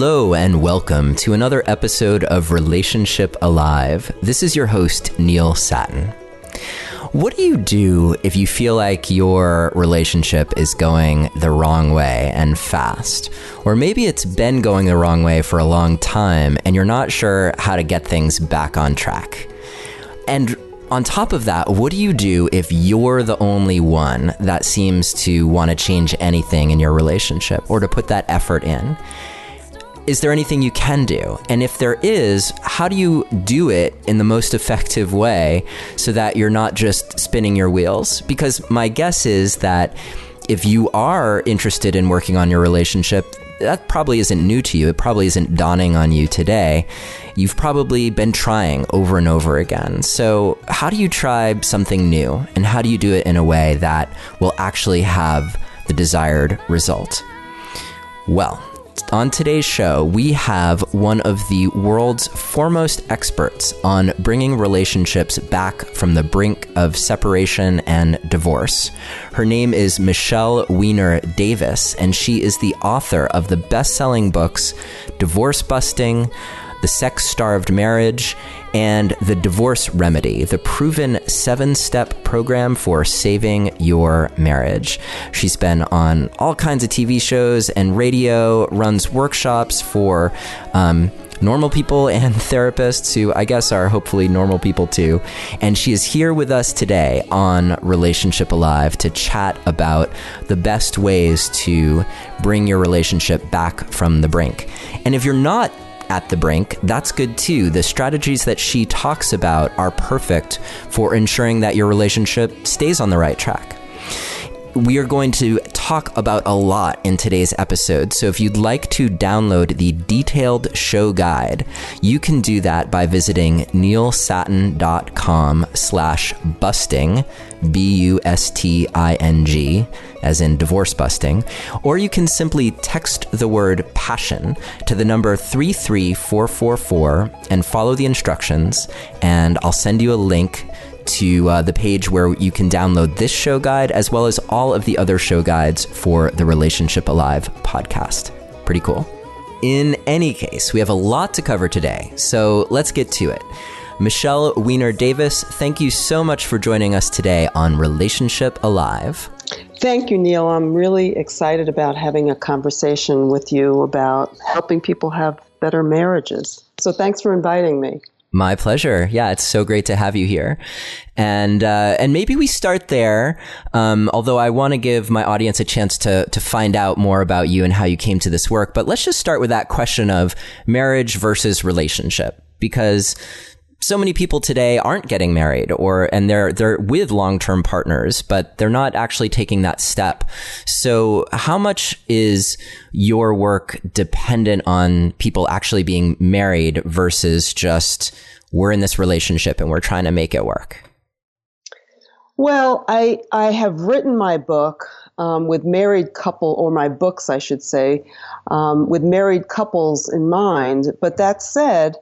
Hello and welcome to another episode of Relationship Alive. This is your host, Neil Satin. What do you do if you feel like your relationship is going the wrong way and fast? Or maybe it's been going the wrong way for a long time and you're not sure how to get things back on track. And on top of that, what do you do if you're the only one that seems to want to change anything in your relationship or to put that effort in? Is there anything you can do? And if there is, how do you do it in the most effective way so that you're not just spinning your wheels? Because my guess is that if you are interested in working on your relationship, that probably isn't new to you. It probably isn't dawning on you today. You've probably been trying over and over again. So how do you try something new? And how do you do it in a way that will actually have the desired result? Well, on today's show, we have one of the world's foremost experts on bringing relationships back from the brink of separation and divorce. Her name is Michele Weiner Davis, and she is the author of the best-selling books Divorce Busting, The Sex-Starved Marriage, and The Divorce Remedy, the proven 7-step program for saving your marriage. She's been on all kinds of TV shows and radio, runs workshops for normal people and therapists who I guess are hopefully normal people too. And she is here with us today on Relationship Alive to chat about the best ways to bring your relationship back from the brink. And if you're not at the brink, that's good too. The strategies that she talks about are perfect for ensuring that your relationship stays on the right track. We are going to talk about a lot in today's episode, so if you'd like to download the detailed show guide, you can do that by visiting neilsatin.com/busting, BUSTING, as in divorce busting, or you can simply text the word passion to the number 33444 and follow the instructions, and I'll send you a link to the page where you can download this show guide as well as all of the other show guides for the Relationship Alive podcast. Pretty cool. In any case, we have a lot to cover today, so let's get to it. Michele Weiner Davis, thank you so much for joining us today on Relationship Alive. Thank you, Neil. I'm really excited about having a conversation with you about helping people have better marriages. So thanks for inviting me. My pleasure. Yeah, it's so great to have you here. And maybe we start there, although I want to give my audience a chance to find out more about you and how you came to this work. But let's just start with that question of marriage versus relationship, because so many people today aren't getting married and they're with long-term partners, but they're not actually taking that step. So how much is your work dependent on people actually being married versus just we're in this relationship and we're trying to make it work? Well, I have written my book with married couple, or my books, I should say, with married couples in mind. But that said,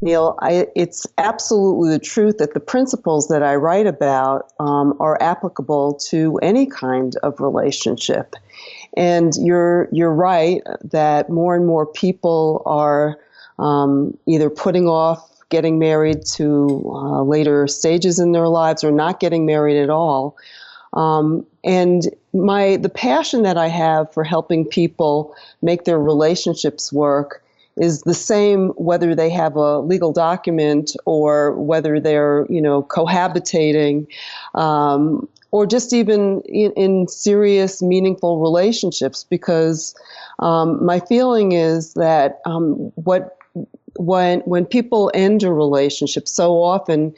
Neil, it's absolutely the truth that the principles that I write about are applicable to any kind of relationship. And you're right that more and more people are either putting off getting married to later stages in their lives or not getting married at all. And the passion that I have for helping people make their relationships work is the same whether they have a legal document or whether they're, cohabitating, or just even in serious, meaningful relationships. Because my feeling is that when people end a relationship, so often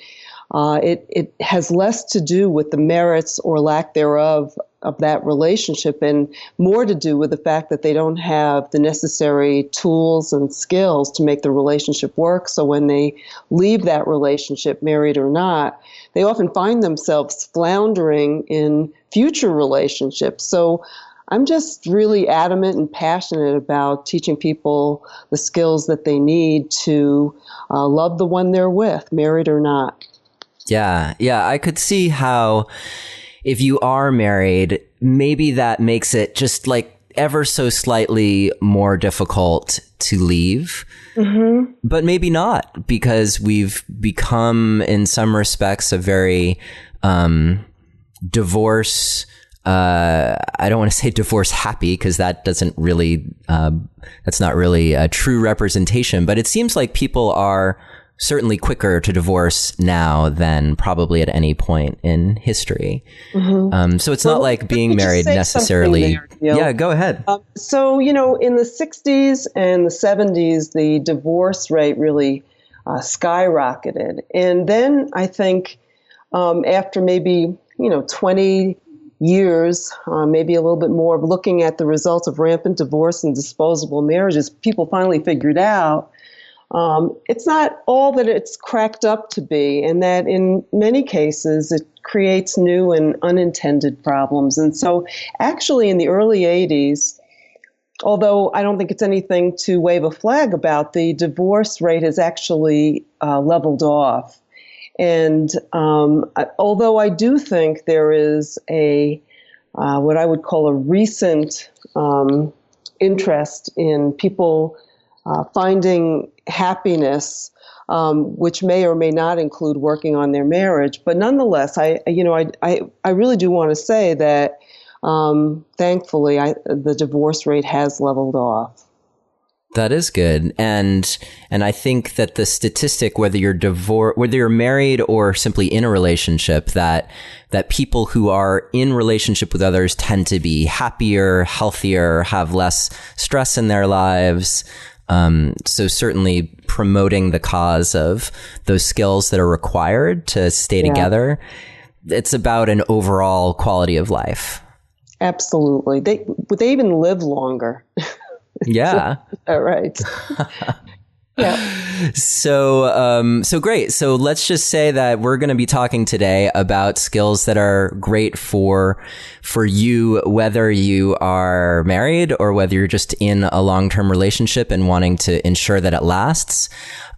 it has less to do with the merits or lack thereof of that relationship and more to do with the fact that they don't have the necessary tools and skills to make the relationship work. So when they leave that relationship, married or not, they often find themselves floundering in future relationships. So I'm just really adamant and passionate about teaching people the skills that they need to love the one they're with, married or not. Yeah, I could see how if you are married, maybe that makes it just like ever so slightly more difficult to leave. Mm-hmm. But maybe not, because we've become, in some respects, a very divorce. I don't want to say divorce happy, because that doesn't really, that's not really a true representation. But it seems like people are certainly quicker to divorce now than probably at any point in history. Mm-hmm. So it's not like being married necessarily. There, yeah, go ahead. So, you know, in the 60s and the 70s, the divorce rate really skyrocketed. And then I think after maybe, 20 years, maybe a little bit more, of looking at the results of rampant divorce and disposable marriages, people finally figured out it's not all that it's cracked up to be, and that in many cases it creates new and unintended problems. And so actually in the early 80s, although I don't think it's anything to wave a flag about, the divorce rate has actually leveled off. And although I do think there is a what I would call a recent interest in people finding happiness, which may or may not include working on their marriage, but nonetheless, I really do want to say that thankfully, the divorce rate has leveled off. That is good, and I think that the statistic, whether you're married or simply in a relationship, that people who are in relationship with others tend to be happier, healthier, have less stress in their lives. So certainly promoting the cause of those skills that are required to stay together. It's about an overall quality of life. Absolutely. They even live longer. Yeah. All right. Yeah. So great. So let's just say that we're going to be talking today about skills that are great for you, whether you are married or whether you're just in a long-term relationship and wanting to ensure that it lasts.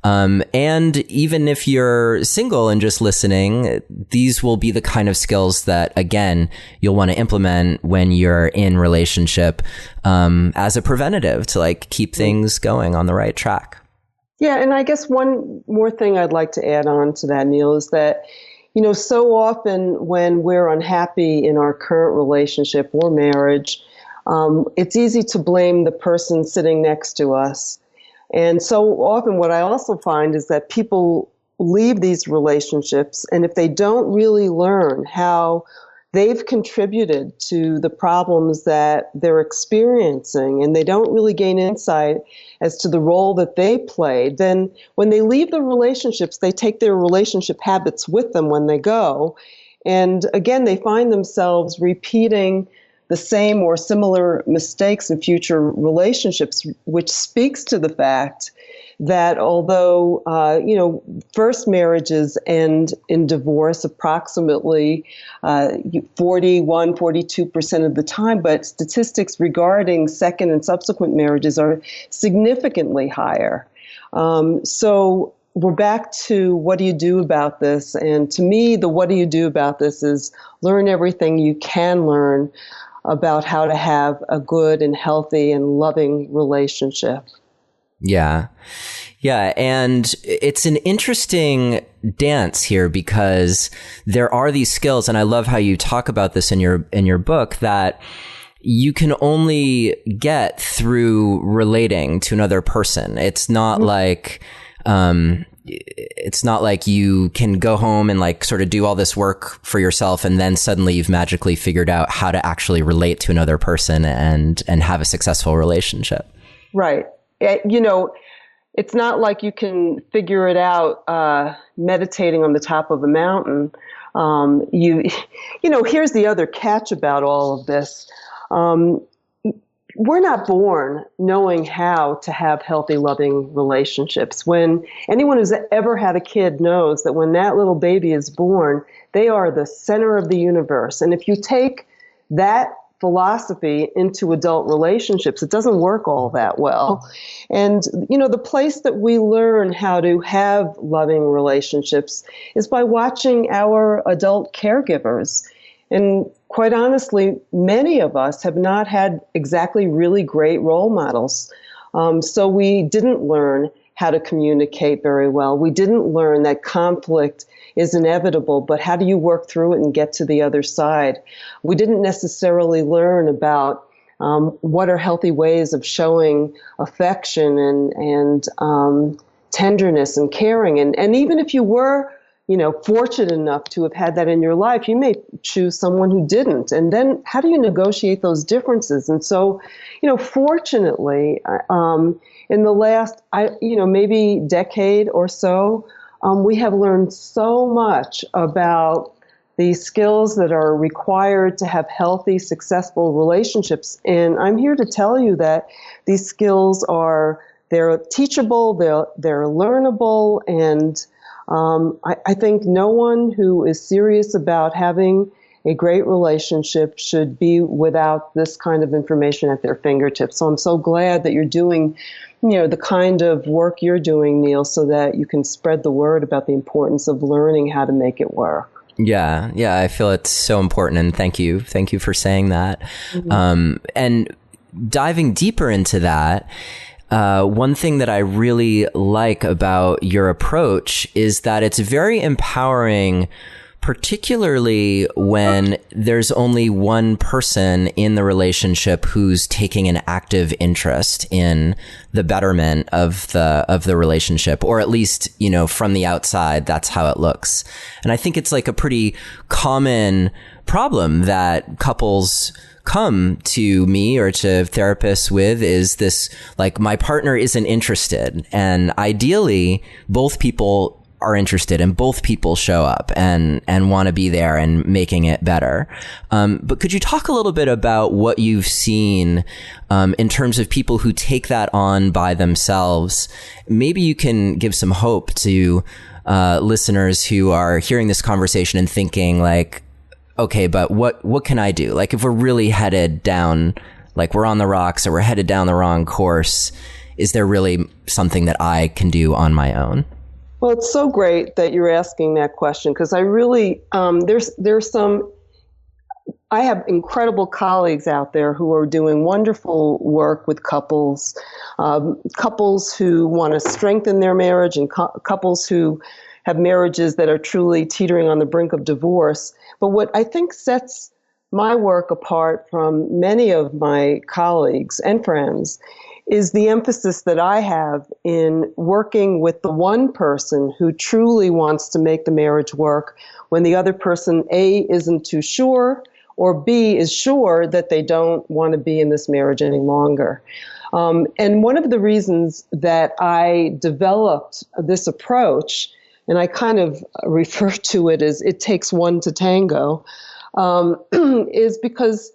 And even if you're single and just listening, these will be the kind of skills that, again, you'll want to implement when you're in relationship, as a preventative to keep things going on the right track. Yeah, and I guess one more thing I'd like to add on to that, Neil, is that, so often when we're unhappy in our current relationship or marriage, it's easy to blame the person sitting next to us. And so often what I also find is that people leave these relationships, and if they don't really learn how they've contributed to the problems that they're experiencing, and they don't really gain insight as to the role that they played, then when they leave the relationships, they take their relationship habits with them when they go. And again, they find themselves repeating the same or similar mistakes in future relationships, which speaks to the fact that although, first marriages end in divorce approximately 42% of the time, but statistics regarding second and subsequent marriages are significantly higher. So we're back to what do you do about this? And to me, the what do you do about this is learn everything you can learn about how to have a good and healthy and loving relationship. Yeah. Yeah. And it's an interesting dance here because there are these skills. And I love how you talk about this in your book, that you can only get through relating to another person. It's not like you can go home and sort of do all this work for yourself and then suddenly you've magically figured out how to actually relate to another person and have a successful relationship. Right. It's not like you can figure it out meditating on the top of a mountain. Here's the other catch about all of this. We're not born knowing how to have healthy, loving relationships. When anyone who's ever had a kid knows that when that little baby is born, they are the center of the universe. And if you take that philosophy into adult relationships, it doesn't work all that well. And, the place that we learn how to have loving relationships is by watching our adult caregivers. And quite honestly, many of us have not had exactly really great role models. So we didn't learn how to communicate very well. We didn't learn that conflict is inevitable, but how do you work through it and get to the other side? We didn't necessarily learn about what are healthy ways of showing affection and tenderness and caring. And even if you were, fortunate enough to have had that in your life, you may choose someone who didn't. And then how do you negotiate those differences? And so, fortunately, in the last, maybe decade or so, we have learned so much about the skills that are required to have healthy, successful relationships. And I'm here to tell you that these skills they're teachable, they're learnable, and I think no one who is serious about having a great relationship should be without this kind of information at their fingertips. So I'm so glad that you're doing, the kind of work you're doing, Neil, so that you can spread the word about the importance of learning how to make it work. Yeah, I feel it's so important, and thank you for saying that. Mm-hmm. And diving deeper into that, one thing that I really like about your approach is that it's very empowering, particularly when there's only one person in the relationship who's taking an active interest in the betterment of the relationship, or at least, from the outside, that's how it looks. And I think it's like a pretty common problem that couples come to me or to therapists with, is this, like, my partner isn't interested. And ideally, both people are interested and both people show up and want to be there and making it better. But could you talk a little bit about what you've seen in terms of people who take that on by themselves? Maybe you can give some hope to listeners who are hearing this conversation and thinking like, okay, but what can I do? Like, if we're really headed down, like we're on the rocks or we're headed down the wrong course, is there really something that I can do on my own? Well, it's so great that you're asking that question, because I really, I have incredible colleagues out there who are doing wonderful work with couples who want to strengthen their marriage, and couples who have marriages that are truly teetering on the brink of divorce. But what I think sets my work apart from many of my colleagues and friends is the emphasis that I have in working with the one person who truly wants to make the marriage work when the other person, A, isn't too sure, or B, is sure that they don't want to be in this marriage any longer. And one of the reasons that I developed this approach, and I kind of refer to it as it takes one to tango, is because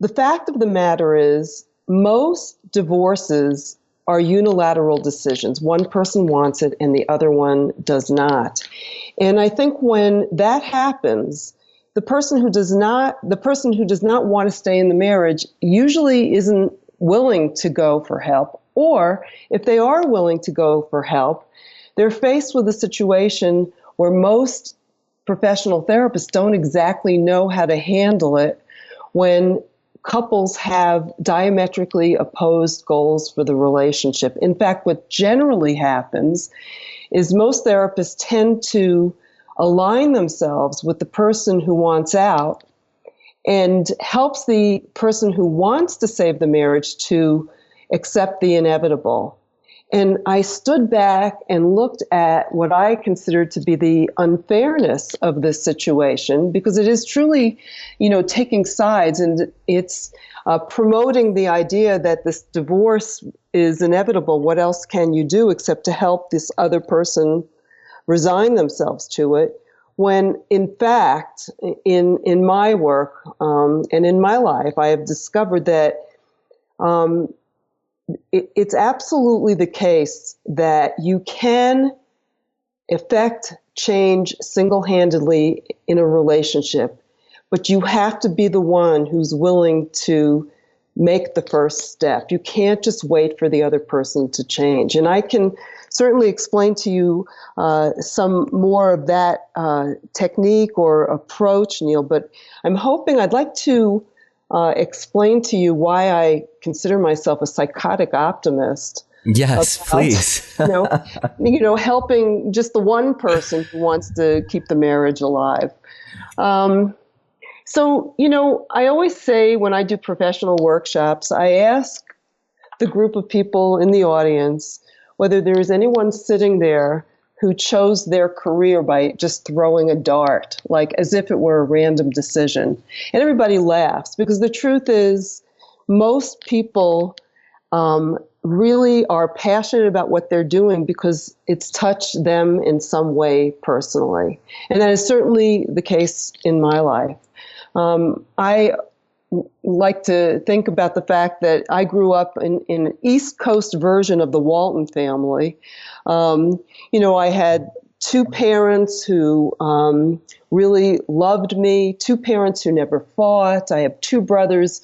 the fact of the matter is most divorces are unilateral decisions. One person wants it and the other one does not. And I think when that happens, the person who does not want to stay in the marriage usually isn't willing to go for help. Or if they are willing to go for help, they're faced with a situation where most professional therapists don't exactly know how to handle it when couples have diametrically opposed goals for the relationship. In fact, what generally happens is most therapists tend to align themselves with the person who wants out and helps the person who wants to save the marriage to accept the inevitable. And I stood back and looked at what I considered to be the unfairness of this situation, because it is truly, taking sides, and it's promoting the idea that this divorce is inevitable. What else can you do except to help this other person resign themselves to it? When in fact, in my work and in my life, I have discovered that it's absolutely the case that you can effect change single-handedly in a relationship, but you have to be the one who's willing to make the first step. You can't just wait for the other person to change. And I can certainly explain to you some more of that technique or approach, Neil. But I'd like to explain to you why I consider myself a psychotic optimist. Yes, About, please. Helping just the one person who wants to keep the marriage alive. I always say when I do professional workshops, I ask the group of people in the audience whether there is anyone sitting there who chose their career by just throwing a dart, like as if it were a random decision. And everybody laughs because the truth is most people really are passionate about what they're doing because it's touched them in some way personally. And that is certainly the case in my life. I like to think about the fact that I grew up in an East Coast version of the Walton family. I had two parents who really loved me, two parents who never fought. I have two brothers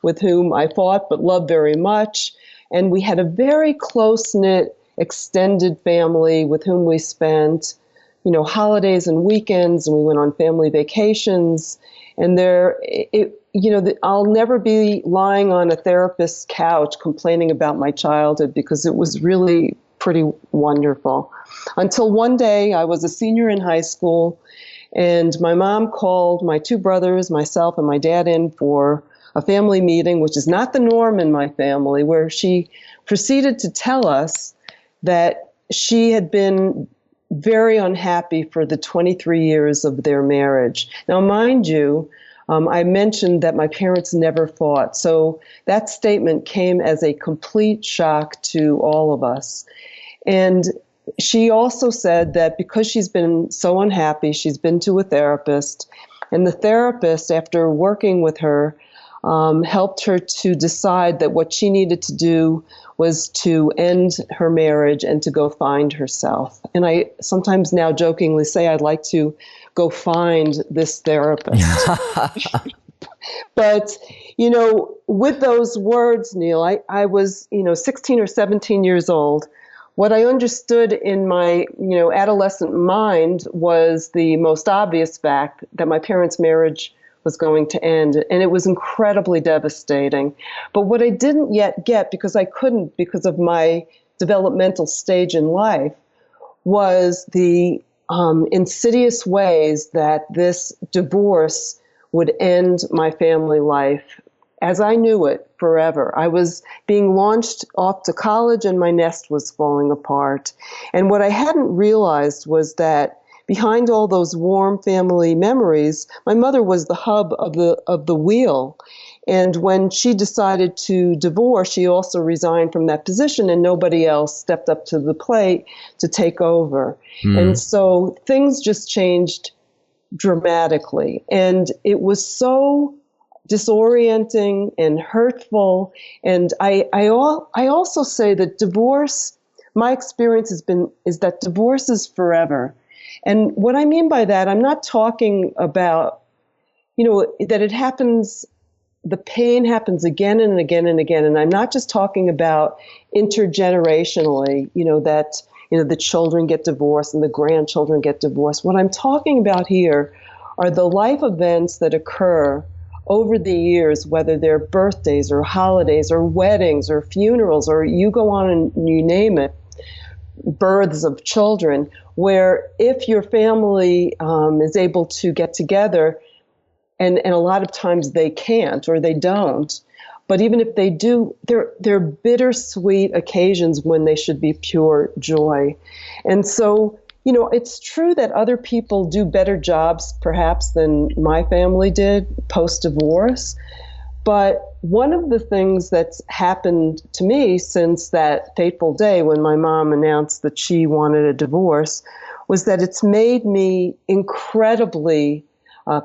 with whom I fought but loved very much. And we had a very close-knit, extended family with whom we spent, holidays and weekends, and we went on family vacations. And I'll never be lying on a therapist's couch complaining about my childhood because it was really pretty wonderful. Until one day, I was a senior in high school, and my mom called my two brothers, myself, and my dad in for a family meeting, which is not the norm in my family, where she proceeded to tell us that she had been very unhappy for the 23 years of their marriage. Now, mind you, I mentioned that my parents never fought. So that statement came as a complete shock to all of us. And she also said that because she's been so unhappy, she's been to a therapist. And the therapist, after working with her, helped her to decide that what she needed to do was to end her marriage and to go find herself. And I sometimes now jokingly say I'd like to go find this therapist. But, with those words, Neil, I was, 16 or 17 years old. What I understood in my, adolescent mind was the most obvious fact that my parents' marriage was going to end. And it was incredibly devastating. But what I didn't yet get, because I couldn't because of my developmental stage in life, was the insidious ways that this divorce would end my family life as I knew it forever. I was being launched off to college and my nest was falling apart. And what I hadn't realized was that behind all those warm family memories, my mother was the hub of the wheel. And when she decided to divorce, she also resigned from that position and nobody else stepped up to the plate to take over. And so things just changed dramatically. And it was so disorienting and hurtful. And I also say that divorce, my experience is that divorce is forever. And what I mean by that, I'm not talking about, that it happens, the pain happens again and again and again. And I'm not just talking about intergenerationally, that, the children get divorced and the grandchildren get divorced. What I'm talking about here are the life events that occur over the years, whether they're birthdays or holidays or weddings or funerals, or you go on and you name it, births of children, where if your family is able to get together, and a lot of times they can't or they don't, but even if they do, they're bittersweet occasions when they should be pure joy. And so, it's true that other people do better jobs perhaps than my family did post-divorce. But one of the things that's happened to me since that fateful day when my mom announced that she wanted a divorce was that it's made me incredibly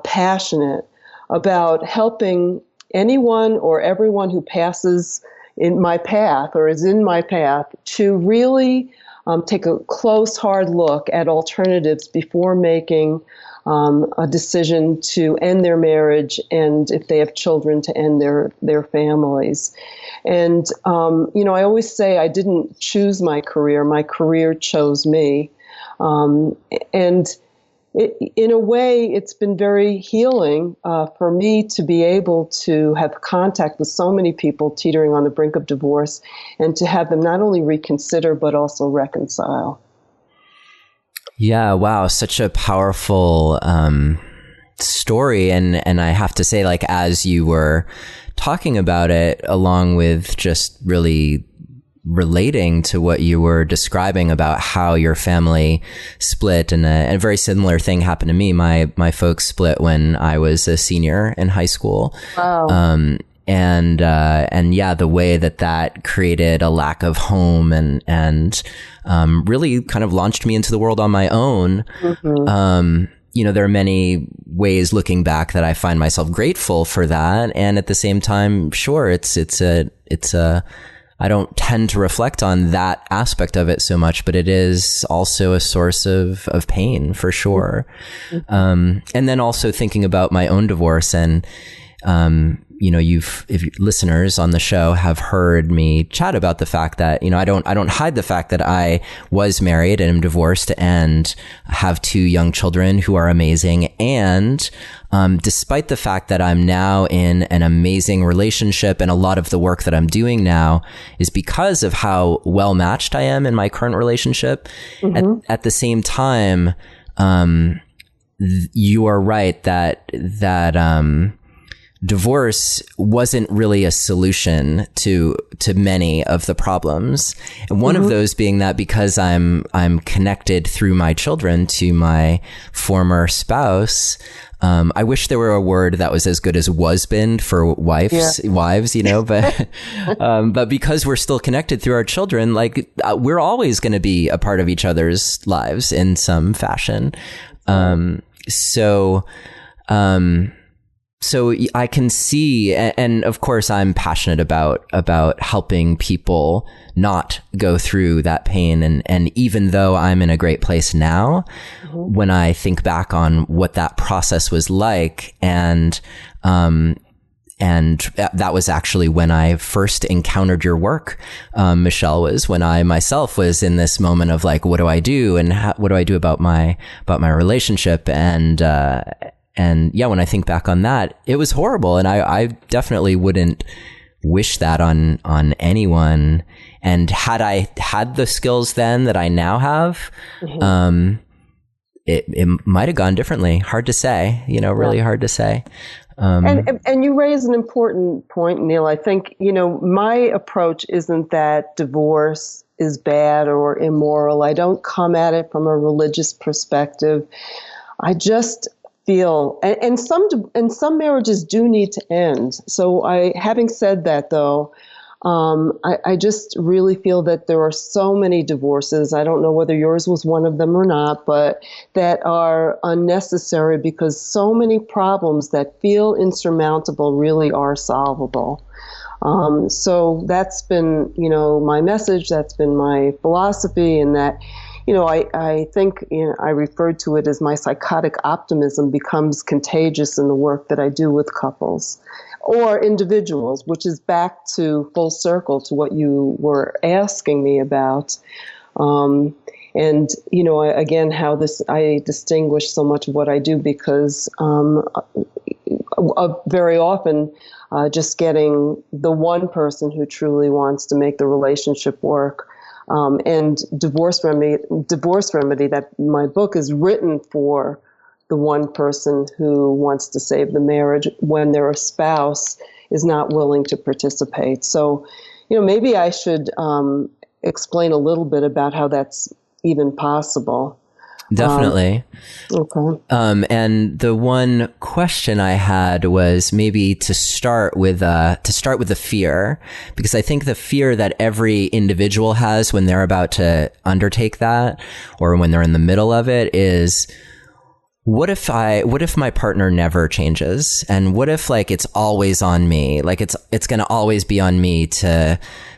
passionate about helping anyone or everyone who passes in my path or is in my path to really take a close, hard look at alternatives before making a decision to end their marriage, and if they have children, to end their families. And, I always say I didn't choose my career chose me. And in a way, it's been very healing for me to be able to have contact with so many people teetering on the brink of divorce, and to have them not only reconsider, but also reconcile. Yeah, wow, such a powerful story. And I have to say, like, as you were talking about it, along with just really relating to what you were describing about how your family split, and a very similar thing happened to me. My folks split when I was a senior in high school. Wow. And yeah, the way that created a lack of home and really kind of launched me into the world on my own. Mm-hmm. There are many ways looking back that I find myself grateful for that. And at the same time, sure, it's a I don't tend to reflect on that aspect of it so much, but it is also a source of pain for sure. Mm-hmm. And then also thinking about my own divorce, and, if listeners on the show have heard me chat about the fact that, I don't hide the fact that I was married and am divorced and have 2 young children who are amazing. And, despite the fact that I'm now in an amazing relationship, and a lot of the work that I'm doing now is because of how well matched I am in my current relationship. Mm-hmm. At the same time, you are right that divorce wasn't really a solution to many of the problems. And one of those being that because I'm connected through my children to my former spouse, I wish there were a word that was as good as wasband for wives, but because we're still connected through our children, like, we're always going to be a part of each other's lives in some fashion. So I can see, and of course I'm passionate about helping people not go through that pain. And even though I'm in a great place now, when I think back on what that process was like, and that was actually when I first encountered your work, Michele, was when I myself was in this moment of like, what do I do? And what do I do about my relationship? And yeah, when I think back on that, it was horrible. And I definitely wouldn't wish that on anyone. And had I had the skills then that I now have, it might have gone differently. Hard to say, really hard to say. And you raise an important point, Neil. I think, my approach isn't that divorce is bad or immoral. I don't come at it from a religious perspective. I just feel, and some marriages do need to end. So having said that, though, I just really feel that there are so many divorces, I don't know whether yours was one of them or not, but that are unnecessary because so many problems that feel insurmountable really are solvable. So that's been, my message, that's been my philosophy, and that, I think I referred to it as my psychotic optimism becomes contagious in the work that I do with couples or individuals, which is back to full circle to what you were asking me about. And, again, how I distinguish so much of what I do because very often just getting the one person who truly wants to make the relationship work. And divorce remedy, that my book is written for the one person who wants to save the marriage when their spouse is not willing to participate. So, maybe I should explain a little bit about how that's even possible. Definitely. Okay. And the one question I had was maybe to start with the fear, because I think the fear that every individual has when they're about to undertake that, or when they're in the middle of it, is what if my partner never changes? And what if it's always on me? Like it's going to always be on me to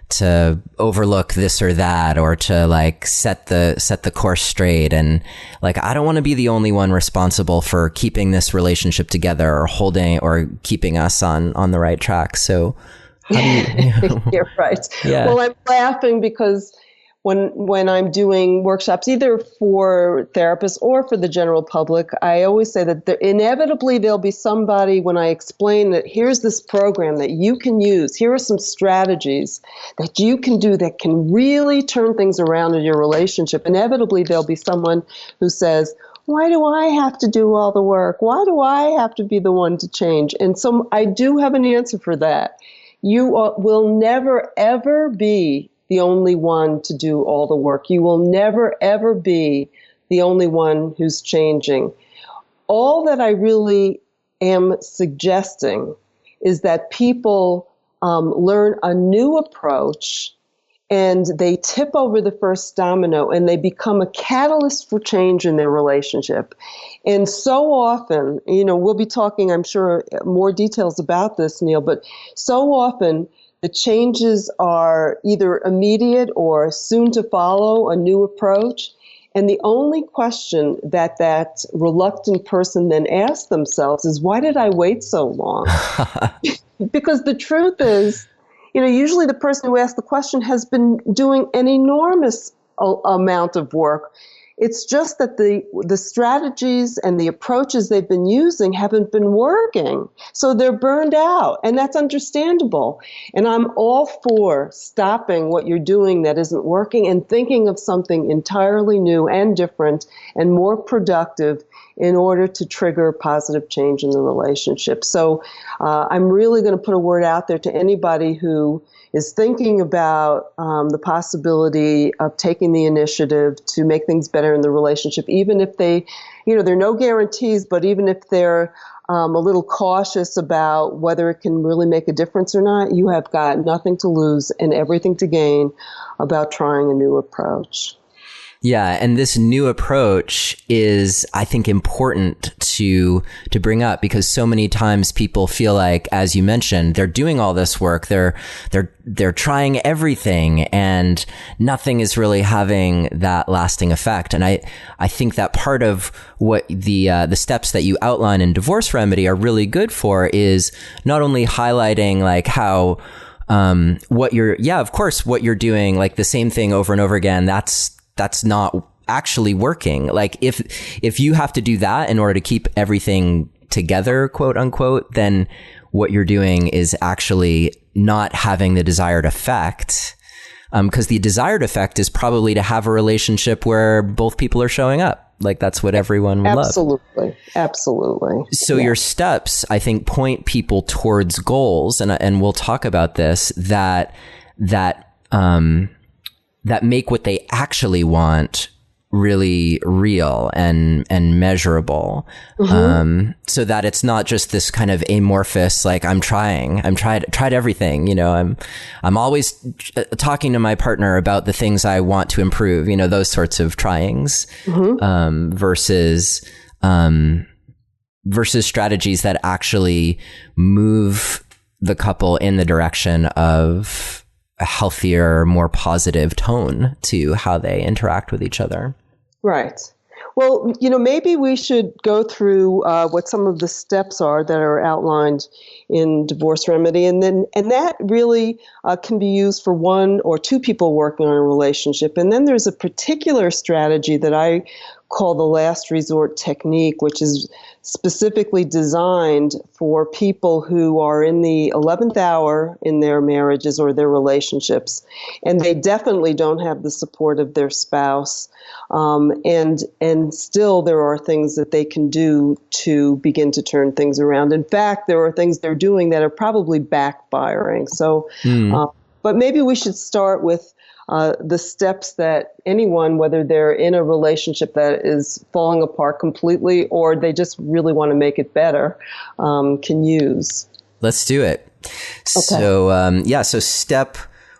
to overlook this or that, or to like set the course straight. And like, I don't want to be the only one responsible for keeping this relationship together or holding or keeping us on the right track. So how do you? You're right. Yeah. Well, I'm laughing because when I'm doing workshops, either for therapists or for the general public, I always say that inevitably there'll be somebody, when I explain that here's this program that you can use, here are some strategies that you can do that can really turn things around in your relationship. Inevitably, there'll be someone who says, why do I have to do all the work? Why do I have to be the one to change? And so I do have an answer for that. You will never, ever be the only one to do all the work. You will never, ever be the only one who's changing. All that I really am suggesting is that people learn a new approach, and they tip over the first domino, and they become a catalyst for change in their relationship. And so often, we'll be talking, I'm sure, more details about this, Neil, but so often the changes are either immediate or soon to follow, a new approach. And the only question that reluctant person then asks themselves is, why did I wait so long? Because the truth is, usually the person who asked the question has been doing an enormous amount of work. It's just that the strategies and the approaches they've been using haven't been working. So they're burned out, and that's understandable. And I'm all for stopping what you're doing that isn't working and thinking of something entirely new and different and more productive in order to trigger positive change in the relationship. So I'm really going to put a word out there to anybody who is thinking about the possibility of taking the initiative to make things better in the relationship, even if there are no guarantees, but even if they're a little cautious about whether it can really make a difference or not, you have got nothing to lose and everything to gain about trying a new approach. Yeah, and this new approach is, I think, important to bring up, because so many times people feel like, as you mentioned, they're doing all this work, they're trying everything, and nothing is really having that lasting effect. And I think that part of what the steps that you outline in Divorce Remedy are really good for is not only highlighting like how what you're doing, like the same thing over and over again, that's not actually working. Like if you have to do that in order to keep everything together, quote unquote, then what you're doing is actually not having the desired effect. Because the desired effect is probably to have a relationship where both people are showing up. Like that's what everyone would love. Absolutely. So your steps, I think, point people towards goals, and we'll talk about this, that make what they actually want really real and measurable. Mm-hmm. So that it's not just this kind of amorphous, like I'm tried everything, I'm always talking to my partner about the things I want to improve, those sorts of tryings, mm-hmm. versus strategies that actually move the couple in the direction of a healthier, more positive tone to how they interact with each other. Right. Well, maybe we should go through what some of the steps are that are outlined in Divorce Remedy, and that really can be used for one or two people working on a relationship. And then there's a particular strategy that I call the last resort technique, which is specifically designed for people who are in the 11th hour in their marriages or their relationships, and they definitely don't have the support of their spouse. And still there are things that they can do to begin to turn things around. In fact, there are things they're doing that are probably backfiring. So, but maybe we should start with the steps that anyone, whether they're in a relationship that is falling apart completely or they just really want to make it better, can use. Let's do it. Okay. So step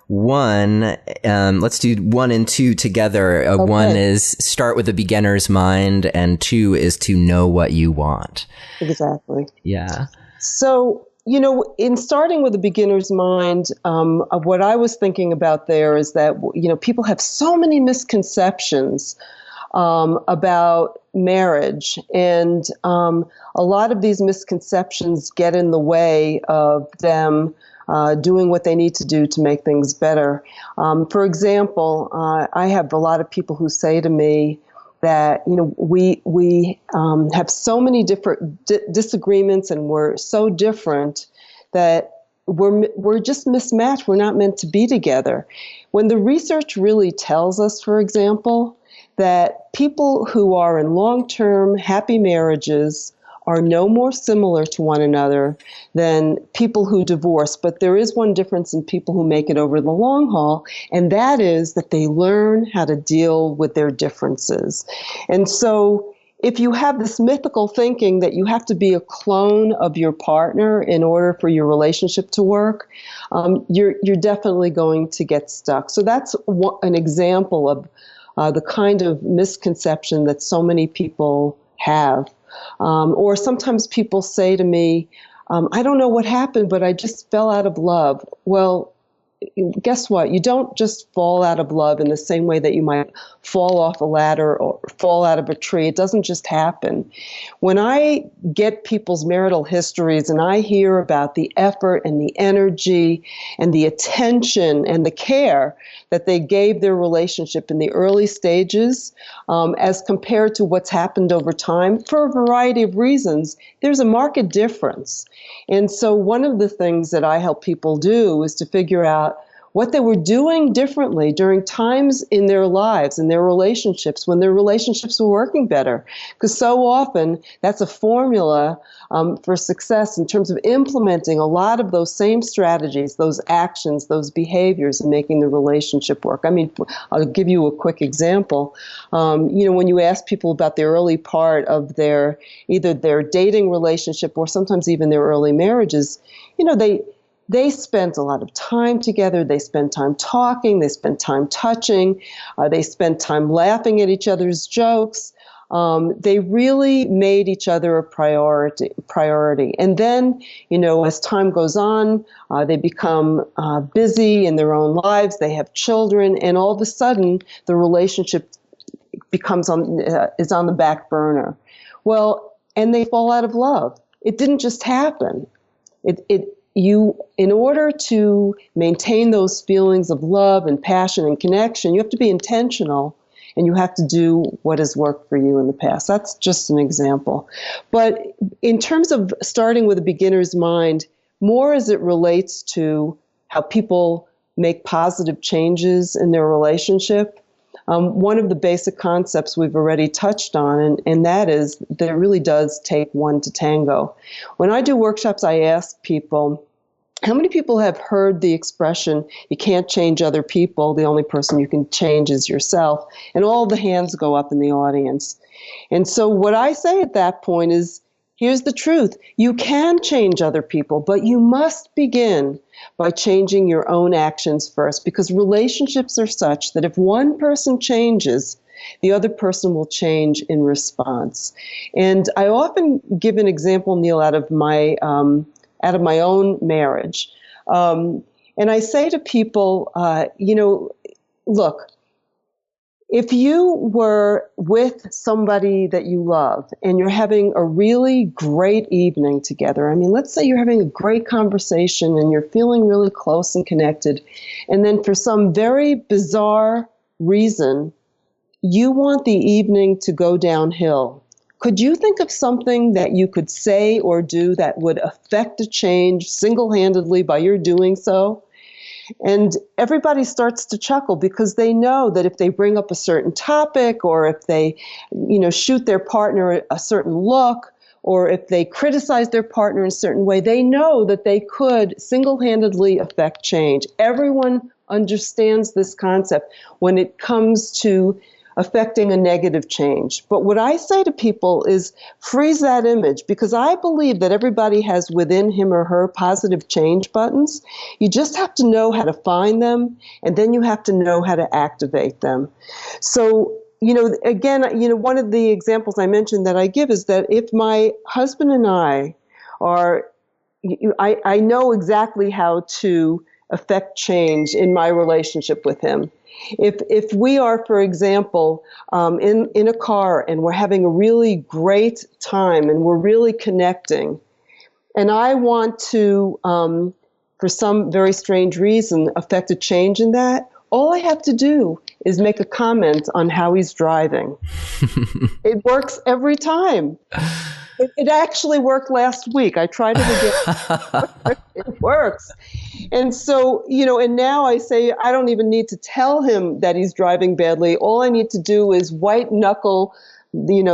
one, let's do 1 and 2 together. Okay. 1 is start with a beginner's mind, and 2 is to know what you want. Exactly. Yeah. So in starting with a beginner's mind, of what I was thinking about there is that, people have so many misconceptions about marriage. And a lot of these misconceptions get in the way of them doing what they need to do to make things better. For example, I have a lot of people who say to me that, we have so many different disagreements, and we're so different that we're just mismatched. We're not meant to be together. When the research really tells us, for example, that people who are in long-term happy marriages are no more similar to one another than people who divorce. But there is one difference in people who make it over the long haul, and that is that they learn how to deal with their differences. And so if you have this mythical thinking that you have to be a clone of your partner in order for your relationship to work, you're definitely going to get stuck. So that's an example of the kind of misconception that so many people have. Or sometimes people say to me, I don't know what happened, but I just fell out of love. Well, guess what? You don't just fall out of love in the same way that you might fall off a ladder or fall out of a tree. It doesn't just happen. When I get people's marital histories and I hear about the effort and the energy and the attention and the care that they gave their relationship in the early stages, as compared to what's happened over time, for a variety of reasons, there's a marked difference. And so one of the things that I help people do is to figure out what they were doing differently during times in their lives and their relationships when their relationships were working better. Because so often that's a formula for success in terms of implementing a lot of those same strategies, those actions, those behaviors, and making the relationship work. I mean, I'll give you a quick example. When you ask people about the early part of either their dating relationship or sometimes even their early marriages, they spent a lot of time together. They spent time talking. They spent time touching. They spent time laughing at each other's jokes. They really made each other a priority. And then, as time goes on, they become busy in their own lives. They have children, and all of a sudden, the relationship is on the back burner. Well, and they fall out of love. It didn't just happen. In order to maintain those feelings of love and passion and connection, you have to be intentional, and you have to do what has worked for you in the past. That's just an example. But in terms of starting with a beginner's mind, more as it relates to how people make positive changes in their relationship, one of the basic concepts we've already touched on, and that is that it really does take one to tango. When I do workshops, I ask people, how many people have heard the expression, you can't change other people, the only person you can change is yourself? And all the hands go up in the audience. And so what I say at that point is, here's the truth. You can change other people, but you must begin by changing your own actions first, because relationships are such that if one person changes, the other person will change in response. And I often give an example, Neil, out of my own marriage. And I say to people, look, if you were with somebody that you love and you're having a really great evening together, I mean, let's say you're having a great conversation and you're feeling really close and connected, and then for some very bizarre reason, you want the evening to go downhill. Could you think of something that you could say or do that would affect a change single-handedly by your doing so? And everybody starts to chuckle because they know that if they bring up a certain topic, or if they, shoot their partner a certain look, or if they criticize their partner in a certain way, they know that they could single-handedly affect change. Everyone understands this concept when it comes to affecting a negative change. But what I say to people is freeze that image, because I believe that everybody has within him or her positive change buttons. You just have to know how to find them, and then you have to know how to activate them. So, again, one of the examples I mentioned that I give is that if my husband and I are I know exactly how to affect change in my relationship with him. If we are, for example, in a car and we're having a really great time and we're really connecting, and I want to, for some very strange reason, affect a change in that, all I have to do is make a comment on how he's driving. It works every time. It actually worked last week. I tried it again. It works. And so, and now I say I don't even need to tell him that he's driving badly. All I need to do is white knuckle, the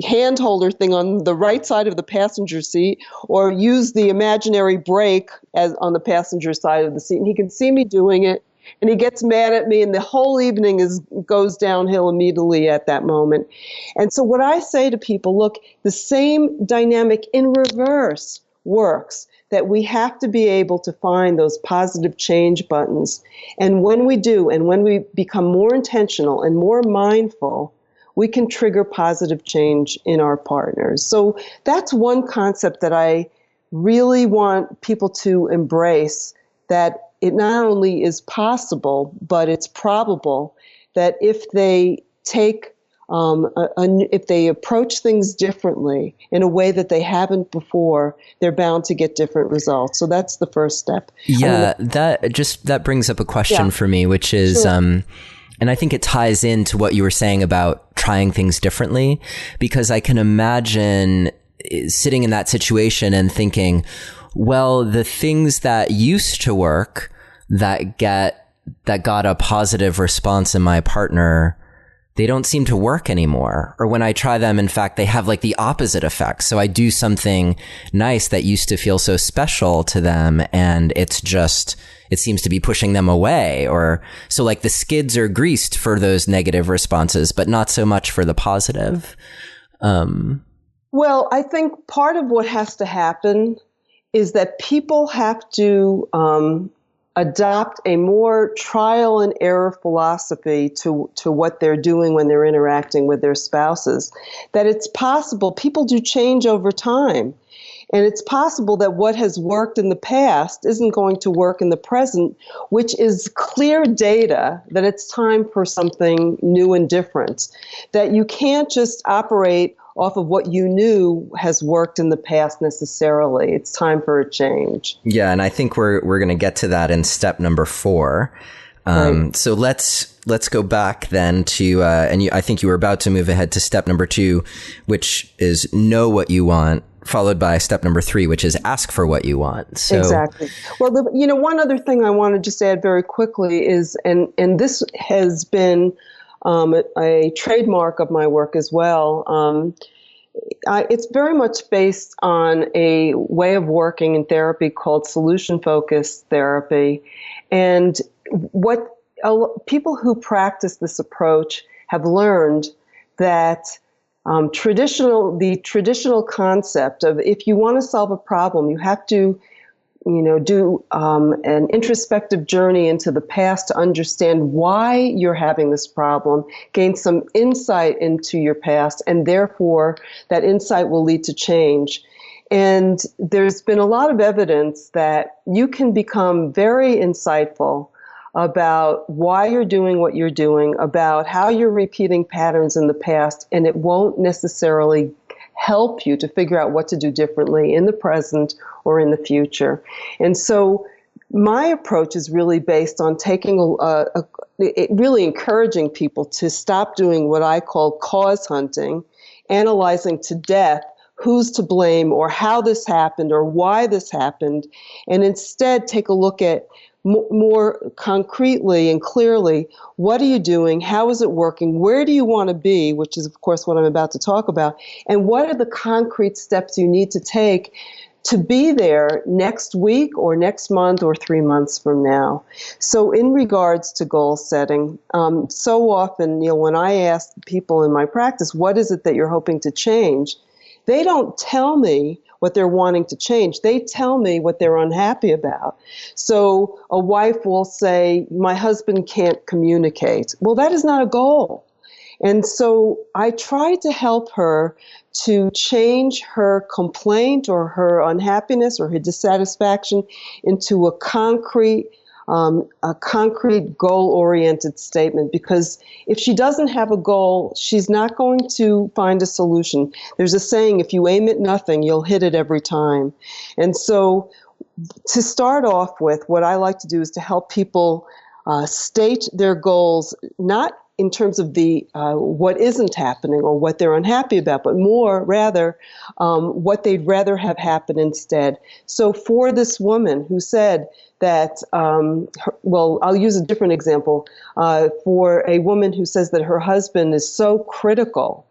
hand holder thing on the right side of the passenger seat, or use the imaginary brake as on the passenger side of the seat. And he can see me doing it. And he gets mad at me, and the whole evening goes downhill immediately at that moment. And so what I say to people, look, the same dynamic in reverse works, that we have to be able to find those positive change buttons. And when we do, and when we become more intentional and more mindful, we can trigger positive change in our partners. So that's one concept that I really want people to embrace, that it not only is possible, but it's probable that if they take, if they approach things differently in a way that they haven't before, they're bound to get different results. So that's the first step. Yeah, that brings up a question for me, which is, sure. And I think it ties into what you were saying about trying things differently, because I can imagine sitting in that situation and thinking, well, the things that used to work that got a positive response in my partner, they don't seem to work anymore. Or when I try them, in fact, they have like the opposite effect. So I do something nice that used to feel so special to them, and it seems to be pushing them away. Or so like the skids are greased for those negative responses, but not so much for the positive. Well, I think part of what has to happen is that people have to adopt a more trial and error philosophy to what they're doing when they're interacting with their spouses. That it's possible, people do change over time. And it's possible that what has worked in the past isn't going to work in the present, which is clear data that it's time for something new and different. That you can't just operate off of what you knew has worked in the past necessarily. It's time for a change. Yeah, and I think we're going to get to that in step number 4. Right. So let's go back then to I think you were about to move ahead to step number 2, which is know what you want, followed by step number 3, which is ask for what you want. So exactly. Well, one other thing I want to just add very quickly is, and this has been a trademark of my work as well. It's very much based on a way of working in therapy called solution-focused therapy. And what people who practice this approach have learned that the traditional concept of if you want to solve a problem, you have to do an introspective journey into the past to understand why you're having this problem, gain some insight into your past, and therefore that insight will lead to change. And there's been a lot of evidence that you can become very insightful about why you're doing what you're doing, about how you're repeating patterns in the past, and it won't necessarily help you to figure out what to do differently in the present or in the future. And so my approach is really based on taking really encouraging people to stop doing what I call cause hunting, analyzing to death who's to blame or how this happened or why this happened, and instead take a look at more concretely and clearly, what are you doing? How is it working? Where do you want to be? Which is, of course, what I'm about to talk about. And what are the concrete steps you need to take to be there next week or next month or 3 months from now? So in regards to goal setting, so often, Neil, when I ask people in my practice, what is it that you're hoping to change? They don't tell me what they're wanting to change. They tell me what they're unhappy about. So a wife will say, my husband can't communicate. Well, that is not a goal. And so I tried to help her to change her complaint or her unhappiness or her dissatisfaction into a concrete goal-oriented statement, because if she doesn't have a goal, she's not going to find a solution. There's a saying, if you aim at nothing, you'll hit it every time. And so to start off with, what I like to do is to help people state their goals, not in terms of the what isn't happening or what they're unhappy about, but more rather what they'd rather have happen instead. So for this woman who said that, I'll use a different example. For a woman who says that her husband is so critical,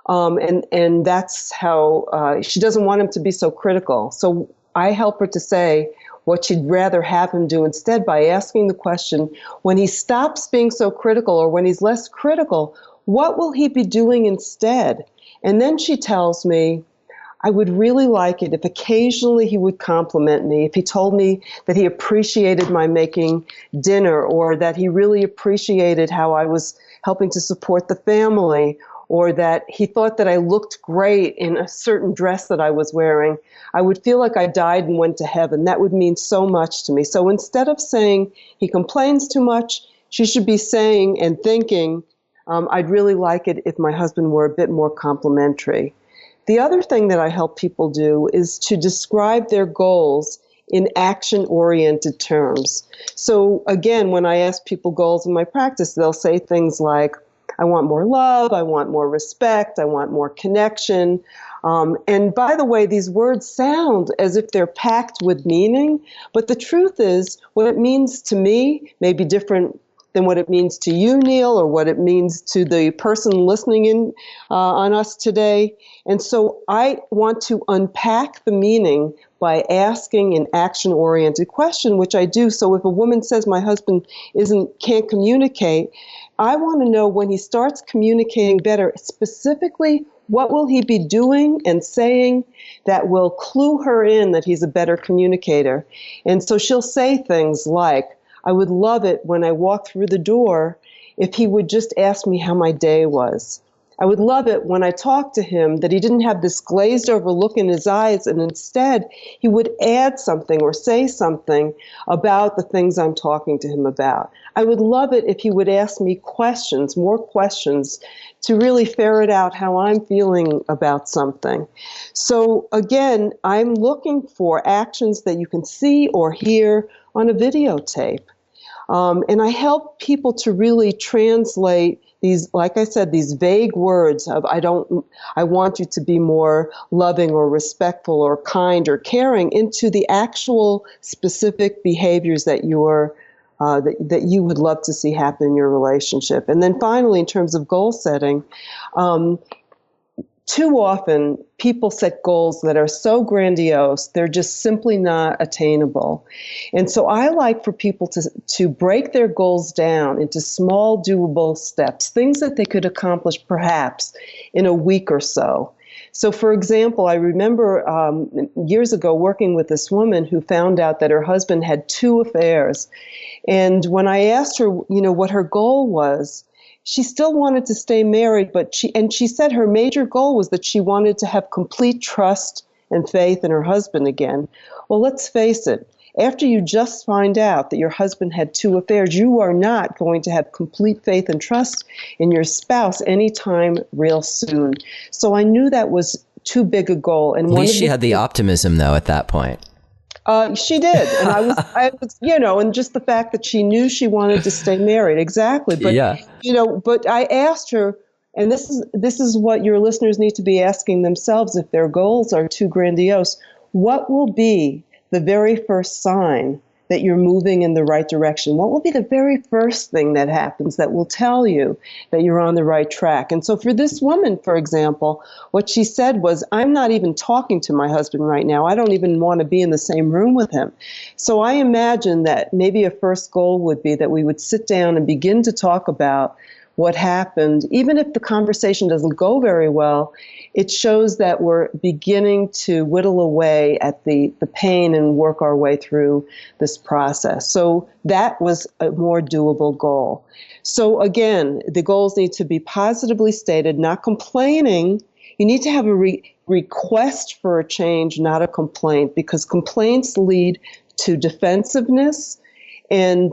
and that's how she doesn't want him to be so critical. So I help her to say what she'd rather have him do instead by asking the question, when he stops being so critical or when he's less critical, what will he be doing instead? And then she tells me, I would really like it if occasionally he would compliment me, if he told me that he appreciated my making dinner, or that he really appreciated how I was helping to support the family, or that he thought that I looked great in a certain dress that I was wearing. I would feel like I died and went to heaven. That would mean so much to me. So instead of saying he complains too much, she should be saying and thinking, I'd really like it if my husband were a bit more complimentary. The other thing that I help people do is to describe their goals in action-oriented terms. So again, when I ask people goals in my practice, they'll say things like, I want more love, I want more respect, I want more connection. And by the way, these words sound as if they're packed with meaning, but the truth is what it means to me may be different than what it means to you, Neil, or what it means to the person listening in on us today. And so I want to unpack the meaning by asking an action-oriented question, which I do. So if a woman says my husband can't communicate, I want to know when he starts communicating better, specifically, what will he be doing and saying that will clue her in that he's a better communicator? And so she'll say things like, I would love it when I walk through the door if he would just ask me how my day was. I would love it when I talked to him that he didn't have this glazed over look in his eyes, and instead he would add something or say something about the things I'm talking to him about. I would love it if he would ask me questions, more questions, to really ferret out how I'm feeling about something. So again, I'm looking for actions that you can see or hear on a videotape. And I help people to really translate these, like I said, these vague words of I want you to be more loving or respectful or kind or caring into the actual specific behaviors that that you would love to see happen in your relationship. And then finally, in terms of goal setting, too often people set goals that are so grandiose, they're just simply not attainable. And so I like for people to break their goals down into small, doable steps, things that they could accomplish perhaps in a week or so. So for example, I remember years ago working with this woman who found out that her husband had 2 affairs. And when I asked her, what her goal was, she still wanted to stay married, but she said her major goal was that she wanted to have complete trust and faith in her husband again. Well, let's face it. After you just find out that your husband had 2 affairs, you are not going to have complete faith and trust in your spouse anytime real soon. So I knew that was too big a goal. And at least she had the optimism, though, at that point. She did. And I was, and just the fact that she knew she wanted to stay married. Exactly. But, yeah. But I asked her, and this is what your listeners need to be asking themselves if their goals are too grandiose. What will be the very first sign that you're moving in the right direction? What will be the very first thing that happens that will tell you that you're on the right track? And so for this woman, for example, what she said was, I'm not even talking to my husband right now. I don't even want to be in the same room with him. So I imagine that maybe a first goal would be that we would sit down and begin to talk about what happened, even if the conversation doesn't go very well, it shows that we're beginning to whittle away at the pain and work our way through this process. So that was a more doable goal. So again, the goals need to be positively stated, not complaining. You need to have a request for a change, not a complaint, because complaints lead to defensiveness, and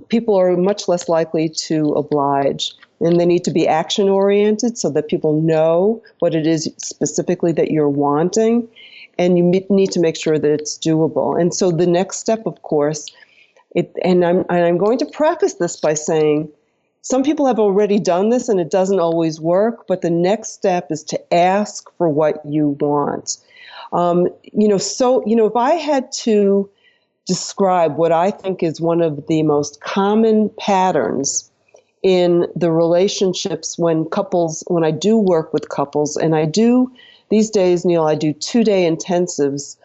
people are much less likely to oblige. And they need to be action-oriented so that people know what it is specifically that you're wanting, and you need to make sure that it's doable. And so the next step, of course, and I'm going to preface this by saying, some people have already done this and it doesn't always work, but the next step is to ask for what you want. If I had to describe what I think is one of the most common patterns in the relationships when I do work with couples, and these days, Neil, I do 2-day intensives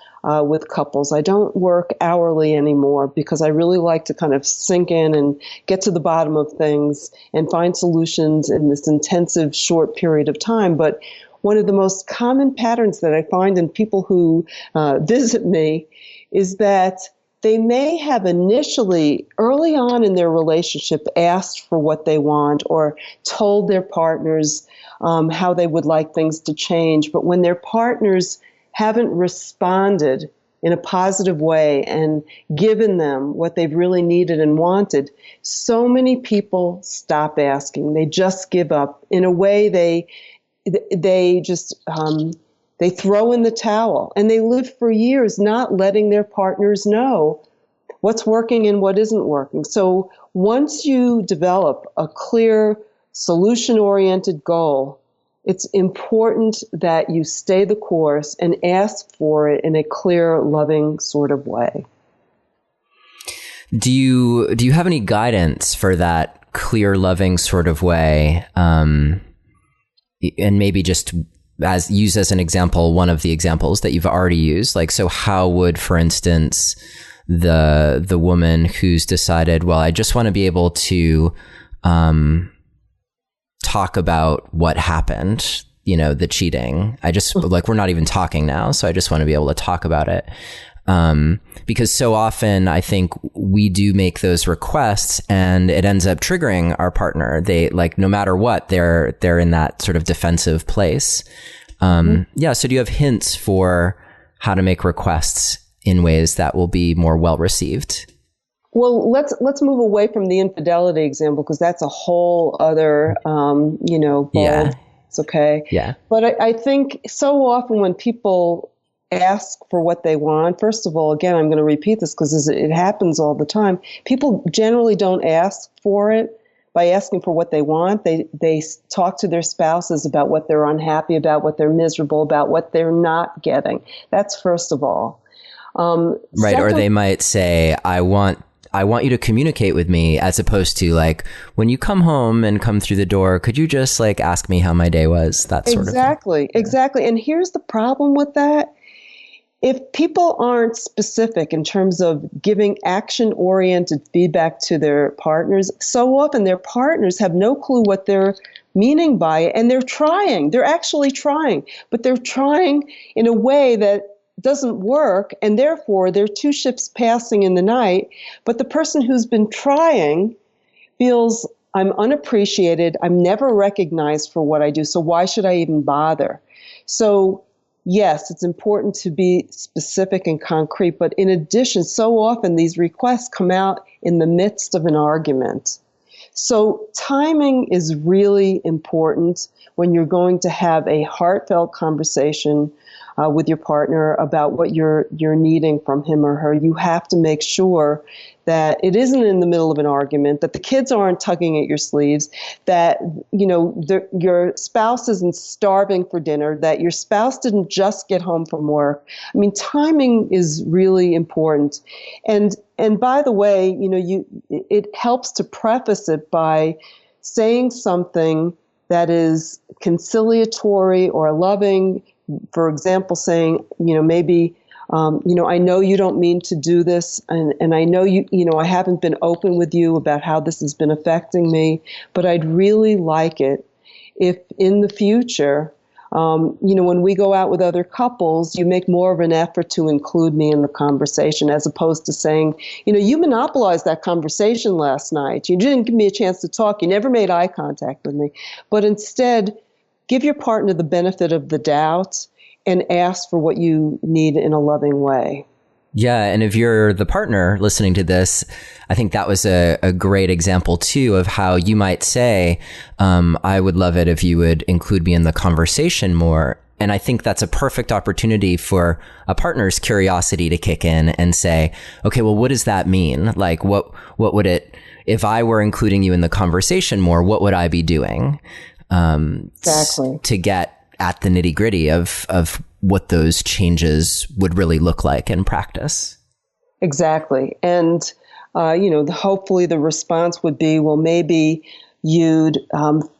with couples. I don't work hourly anymore because I really like to kind of sink in and get to the bottom of things and find solutions in this intensive short period of time. But one of the most common patterns that I find in people who visit me is that they may have initially, early on in their relationship, asked for what they want or told their partners how they would like things to change. But when their partners haven't responded in a positive way and given them what they've really needed and wanted, so many people stop asking. They just give up. In a way, they just they throw in the towel, and they live for years not letting their partners know what's working and what isn't working. So once you develop a clear solution-oriented goal, it's important that you stay the course and ask for it in a clear, loving sort of way. Do you have any guidance for that clear, loving sort of way? And maybe just use as an example one of the examples that you've already used. Like, so how would, for instance, the woman who's decided, well, I just want to be able to talk about what happened, the cheating. I just we're not even talking now, so I just want to be able to talk about it. Because so often I think we do make those requests and it ends up triggering our partner. They no matter what, they're in that sort of defensive place. So do you have hints for how to make requests in ways that will be more well received? Well, let's move away from the infidelity example, because that's a whole other, ball. Yeah. It's okay. Yeah. But I think so often when people ask for what they want, first of all, again, I'm going to repeat this because it happens all the time. People generally don't ask for it by asking for what they want. They talk to their spouses about what they're unhappy about, what they're miserable about, what they're not getting. That's first of all. Right. Second, or they might say, I want you to communicate with me, as opposed to when you come home and come through the door, could you just ask me how my day was? That sort of thing. Exactly. And here's the problem with that. If people aren't specific in terms of giving action-oriented feedback to their partners, so often their partners have no clue what they're meaning by it, and they're trying. They're actually trying, but they're trying in a way that doesn't work, and therefore they're two ships passing in the night. But the person who's been trying feels, I'm unappreciated, I'm never recognized for what I do, so why should I even bother? So yes, it's important to be specific and concrete, but in addition, so often these requests come out in the midst of an argument. So timing is really important when you're going to have a heartfelt conversation with your partner about what you're needing from him or her. You have to make sure that it isn't in the middle of an argument, that the kids aren't tugging at your sleeves, that your spouse isn't starving for dinner, that your spouse didn't just get home from work. I mean, timing is really important. And by the way, it helps to preface it by saying something that is conciliatory or loving. For example, saying, maybe I know you don't mean to do this, and I know I haven't been open with you about how this has been affecting me, but I'd really like it if in the future, when we go out with other couples, you make more of an effort to include me in the conversation, as opposed to saying, you monopolized that conversation last night. You didn't give me a chance to talk. You never made eye contact with me. But instead, give your partner the benefit of the doubt and ask for what you need in a loving way. Yeah. And if you're the partner listening to this, I think that was a great example too of how you might say, I would love it if you would include me in the conversation more. And I think that's a perfect opportunity for a partner's curiosity to kick in and say, okay, well, what does that mean? Like, what would it, if I were including you in the conversation more, what would I be doing? Exactly. To get at the nitty gritty of what those changes would really look like in practice. Exactly. And, hopefully the response would be, well, maybe you'd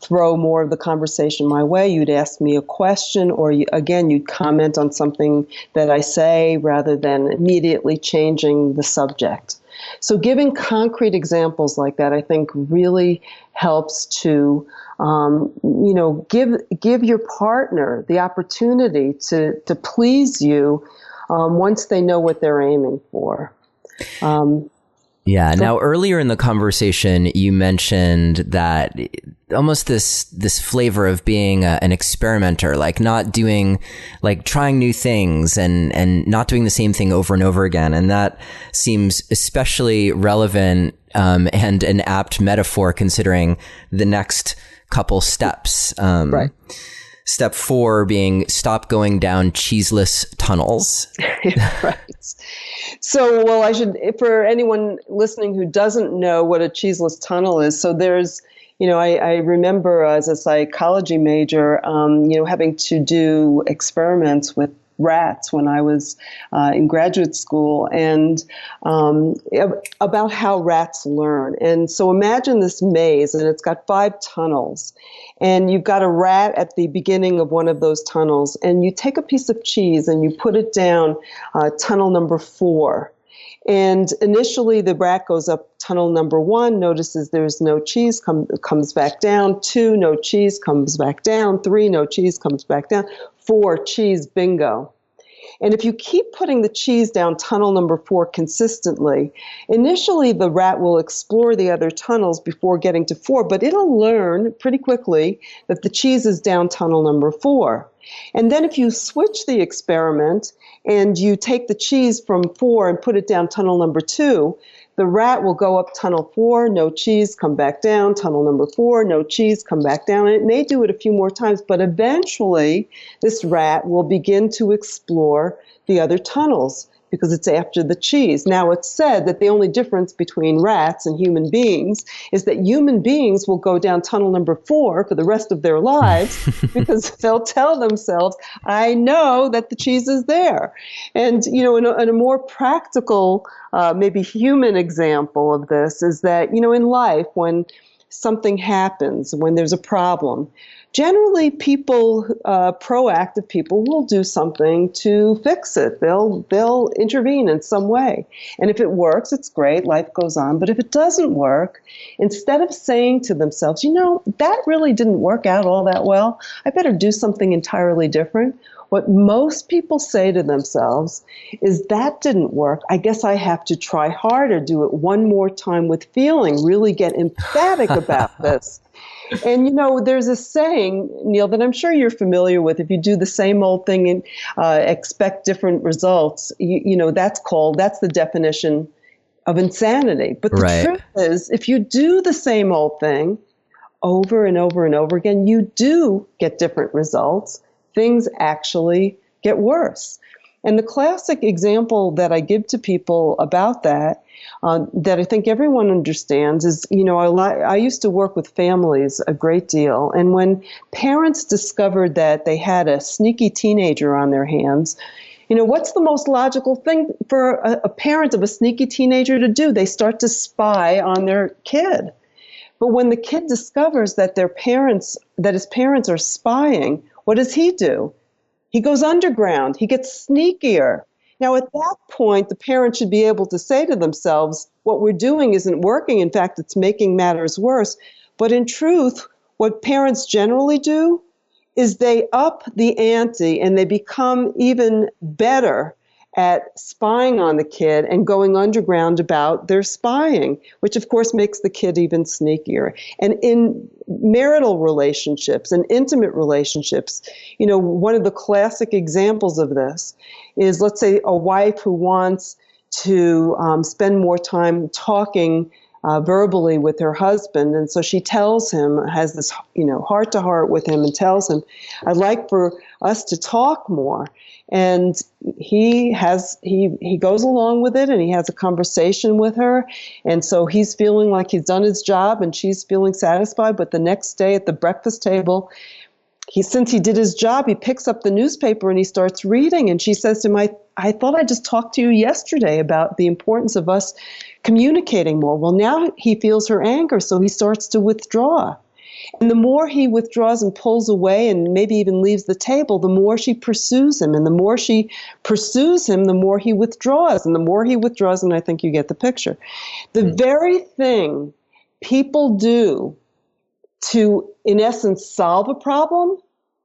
throw more of the conversation my way. You'd ask me a question, or you'd comment on something that I say rather than immediately changing the subject. So giving concrete examples like that, I think, really helps to give your partner the opportunity to please you once they know what they're aiming for. Now, earlier in the conversation, you mentioned that almost this flavor of being an experimenter, like trying new things and not doing the same thing over and over again. And that seems especially relevant and an apt metaphor considering the next couple steps. Right. Step 4 being stop going down cheeseless tunnels. Right. So, well, for anyone listening who doesn't know what a cheeseless tunnel is, so there's, I remember as a psychology major, having to do experiments with rats when I was in graduate school, and about how rats learn. And so imagine this maze, and it's got 5 tunnels. And you've got a rat at the beginning of one of those tunnels, and you take a piece of cheese and you put it down tunnel number 4. And initially the rat goes up tunnel number 1, notices there's no cheese, comes back down. 2, no cheese, comes back down. 3, no cheese, comes back down. 4, cheese, bingo. And if you keep putting the cheese down tunnel number 4 consistently, initially the rat will explore the other tunnels before getting to 4, but it'll learn pretty quickly that the cheese is down tunnel number 4. And then if you switch the experiment and you take the cheese from 4 and put it down tunnel number 2, the rat will go up tunnel 4, no cheese, come back down, tunnel number 4, no cheese, come back down. And it may do it a few more times, but eventually this rat will begin to explore the other tunnels because it's after the cheese. Now, it's said that the only difference between rats and human beings is that human beings will go down tunnel number 4 for the rest of their lives because they'll tell themselves, I know that the cheese is there. And, in a more practical, maybe human example of this is that, in life, when something happens, when there's a problem, generally people, proactive people, will do something to fix it. They'll intervene in some way. And if it works, it's great, life goes on. But if it doesn't work, instead of saying to themselves, that really didn't work out all that well, I better do something entirely different. What most people say to themselves is, that didn't work. I guess I have to try harder, do it one more time with feeling, really get emphatic about this. And, there's a saying, Neil, that I'm sure you're familiar with. If you do the same old thing and expect different results, that's the definition of insanity. But the truth is, if you do the same old thing over and over and over again, you do get different results. Things actually get worse. And the classic example that I give to people about that I think everyone understands is, I used to work with families a great deal. And when parents discovered that they had a sneaky teenager on their hands, what's the most logical thing for a parent of a sneaky teenager to do? They start to spy on their kid. But when the kid discovers that his parents are spying, what does he do? He goes underground. He gets sneakier. Now, at that point, the parent should be able to say to themselves, what we're doing isn't working. In fact, it's making matters worse. But in truth, what parents generally do is they up the ante and they become even better at spying on the kid and going underground about their spying, which of course makes the kid even sneakier. And in marital relationships and intimate relationships, one of the classic examples of this is, let's say, a wife who wants to spend more time talking verbally with her husband. And so she tells him, has this, heart to heart with him and tells him, I'd like for us to talk more. And he goes along with it and he has a conversation with her. And so he's feeling like he's done his job and she's feeling satisfied. But the next day at the breakfast table, since he did his job, he picks up the newspaper and he starts reading. And she says to him, I thought I just talked to you yesterday about the importance of us communicating more. Well, now he feels her anger, so he starts to withdraw. And the more he withdraws and pulls away and maybe even leaves the table, the more she pursues him. And the more she pursues him, the more he withdraws. And the more he withdraws, and I think you get the picture. The very thing people do to, in essence, solve a problem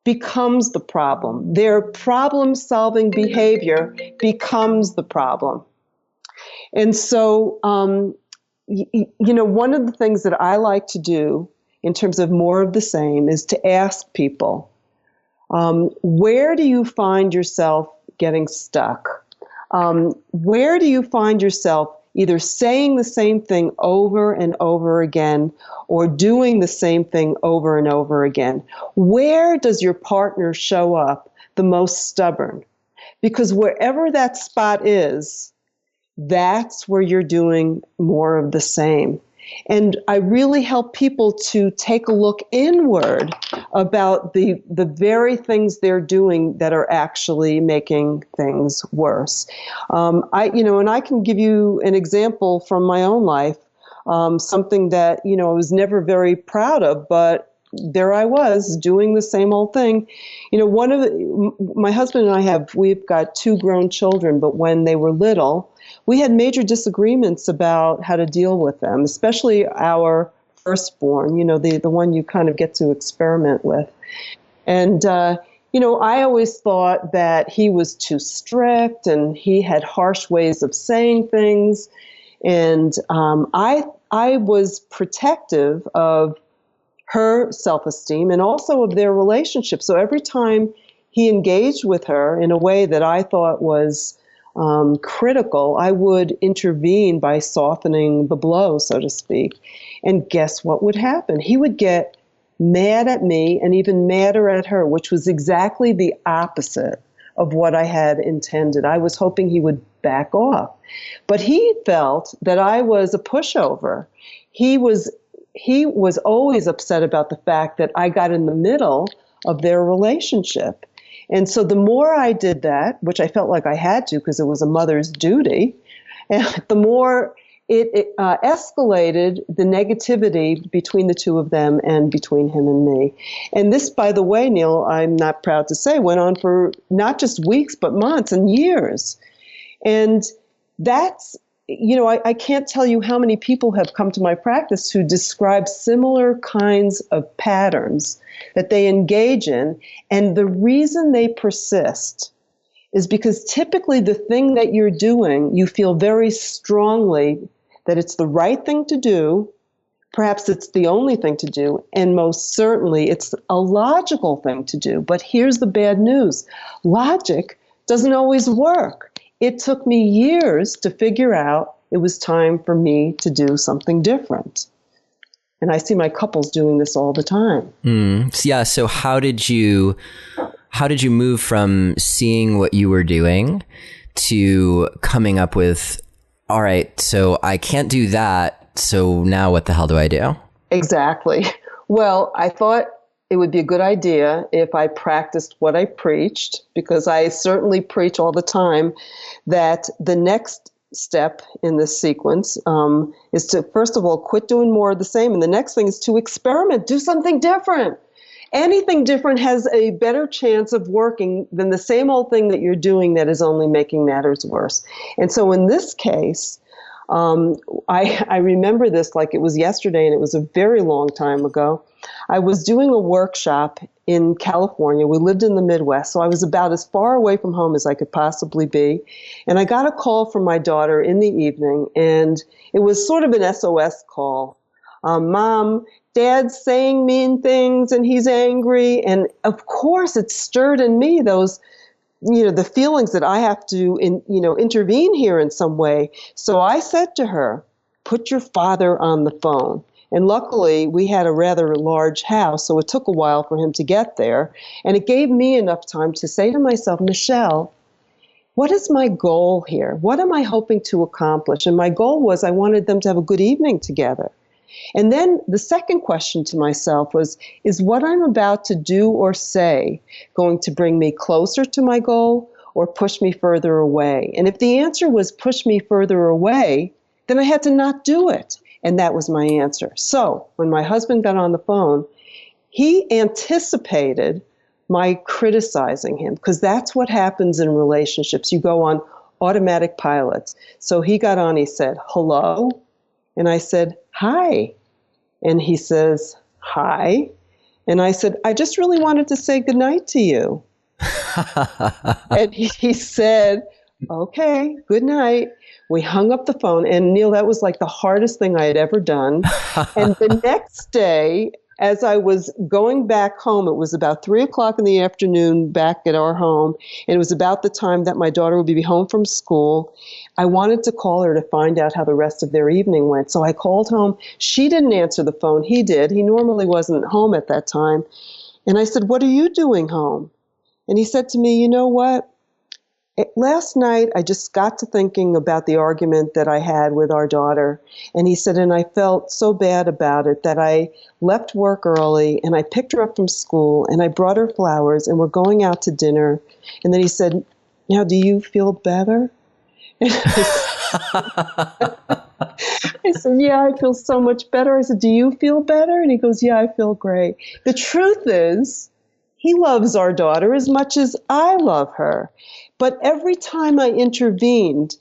becomes the problem. Their problem-solving behavior becomes the problem. And so, one of the things that I like to do in terms of more of the same is to ask people, where do you find yourself getting stuck? Where do you find yourself either saying the same thing over and over again or doing the same thing over and over again? Where does your partner show up the most stubborn? Because wherever that spot is, that's where you're doing more of the same. And I really help people to take a look inward about the very things they're doing that are actually making things worse. And I can give you an example from my own life, something that, I was never very proud of, but there I was doing the same old thing. My husband and we've got 2 grown children, but when they were little, we had major disagreements about how to deal with them, especially our firstborn, the one you kind of get to experiment with. And, I always thought that he was too strict and he had harsh ways of saying things. And I was protective of her self-esteem and also of their relationship. So every time he engaged with her in a way that I thought was critical, I would intervene by softening the blow, so to speak. And guess what would happen? He would get mad at me and even madder at her, which was exactly the opposite of what I had intended. I was hoping he would back off. But he felt that I was a pushover. He was always upset about the fact that I got in the middle of their relationship. And so the more I did that, which I felt like I had to because it was a mother's duty, and the more it escalated the negativity between the two of them and between him and me. And this, by the way, Neil, I'm not proud to say, went on for not just weeks, but months and years. And that's, I can't tell you how many people have come to my practice who describe similar kinds of patterns that they engage in. And the reason they persist is because typically the thing that you're doing, you feel very strongly that it's the right thing to do. Perhaps it's the only thing to do. And most certainly it's a logical thing to do. But here's the bad news. Logic doesn't always work. It took me years to figure out it was time for me to do something different. And I see my couples doing this all the time. Yeah. So how did you move from seeing what you were doing to coming up with, all right, so I can't do that. So now what the hell do I do? Exactly. Well, I thought it would be a good idea if I practiced what I preached, because I certainly preach all the time that the next step in this sequence is to, first of all, quit doing more of the same. And the next thing is to experiment, do something different. Anything different has a better chance of working than the same old thing that you're doing that is only making matters worse. And so in this case, I remember this like it was yesterday, and it was a very long time ago. I was doing a workshop in California. We lived in the Midwest, so I was about as far away from home as I could possibly be. And I got a call from my daughter in the evening, and it was sort of an SOS call. Mom, Dad's saying mean things, and he's angry. And of course, it stirred in me those the feelings that I have to, intervene here in some way. So I said to her, put your father on the phone. And luckily, we had a rather large house, so it took a while for him to get there. And it gave me enough time to say to myself, Michele, what is my goal here? What am I hoping to accomplish? And my goal was I wanted them to have a good evening together. And then the second question to myself was, is what I'm about to do or say going to bring me closer to my goal or push me further away? And if the answer was push me further away, then I had to not do it. And that was my answer. So when my husband got on the phone, he anticipated my criticizing him, because that's what happens in relationships. You go on automatic pilots. So he got on, he said, hello. And I said, hi. And he says, hi. And I said, I just really wanted to say goodnight to you. And he said, okay, good night. We hung up the phone. And Neil, that was like the hardest thing I had ever done. And the next day, as I was going back home, it was about 3:00 in the afternoon back at our home. And it was about the time that my daughter would be home from school. I wanted to call her to find out how the rest of their evening went. So I called home. She didn't answer the phone. He did. He normally wasn't home at that time. And I said, what are you doing home? And he said to me, you know what? Last night, I just got to thinking about the argument that I had with our daughter. And he said, and I felt so bad about it that I left work early and I picked her up from school and I brought her flowers and we're going out to dinner. And then he said, now, do you feel better? And I said, yeah, I feel so much better. I said, do you feel better? And he goes, yeah, I feel great. The truth is, he loves our daughter as much as I love her. But every time I intervened,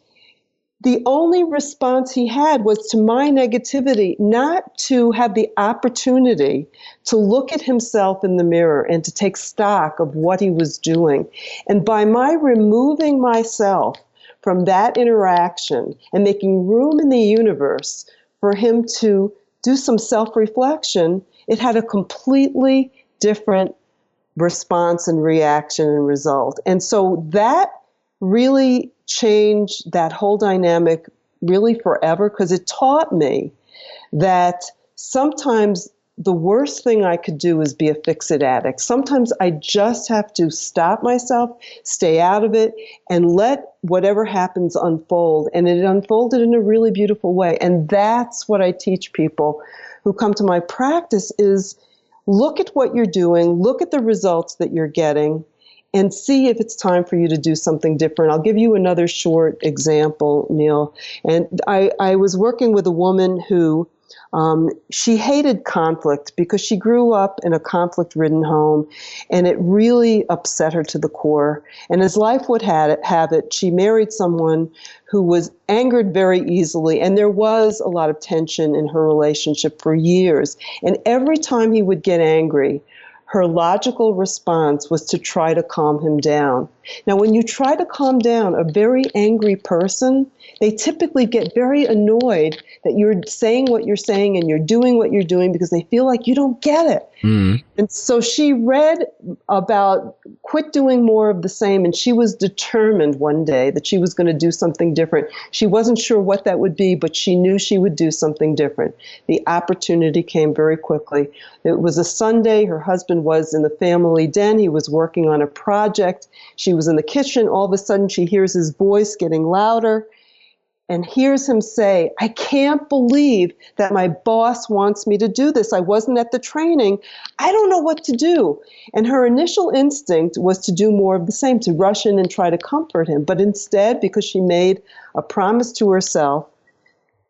the only response he had was to my negativity, not to have the opportunity to look at himself in the mirror and to take stock of what he was doing. And by my removing myself from that interaction and making room in the universe for him to do some self-reflection, it had a completely different response and reaction and result. And so that really changed that whole dynamic really forever, because it taught me that sometimes the worst thing I could do is be a fix-it addict. Sometimes I just have to stop myself, stay out of it, and let whatever happens unfold. And it unfolded in a really beautiful way. And that's what I teach people who come to my practice is look at what you're doing, look at the results that you're getting, and see if it's time for you to do something different. I'll give you another short example, Neil. And I was working with a woman who she hated conflict because she grew up in a conflict-ridden home, and it really upset her to the core. And as life would have it, she married someone who was angered very easily, and there was a lot of tension in her relationship for years. And every time he would get angry, her logical response was to try to calm him down. Now, when you try to calm down a very angry person, they typically get very annoyed that you're saying what you're saying and you're doing what you're doing because they feel like you don't get it. Mm. And so she read about quit doing more of the same, and she was determined one day that she was going to do something different. She wasn't sure what that would be, but she knew she would do something different. The opportunity came very quickly. It was a Sunday. Her husband was in the family den. He was working on a project. She was in the kitchen. All of a sudden, she hears his voice getting louder and hears him say, I can't believe that my boss wants me to do this. I wasn't at the training. I don't know what to do. And her initial instinct was to do more of the same, to rush in and try to comfort him. But instead, because she made a promise to herself,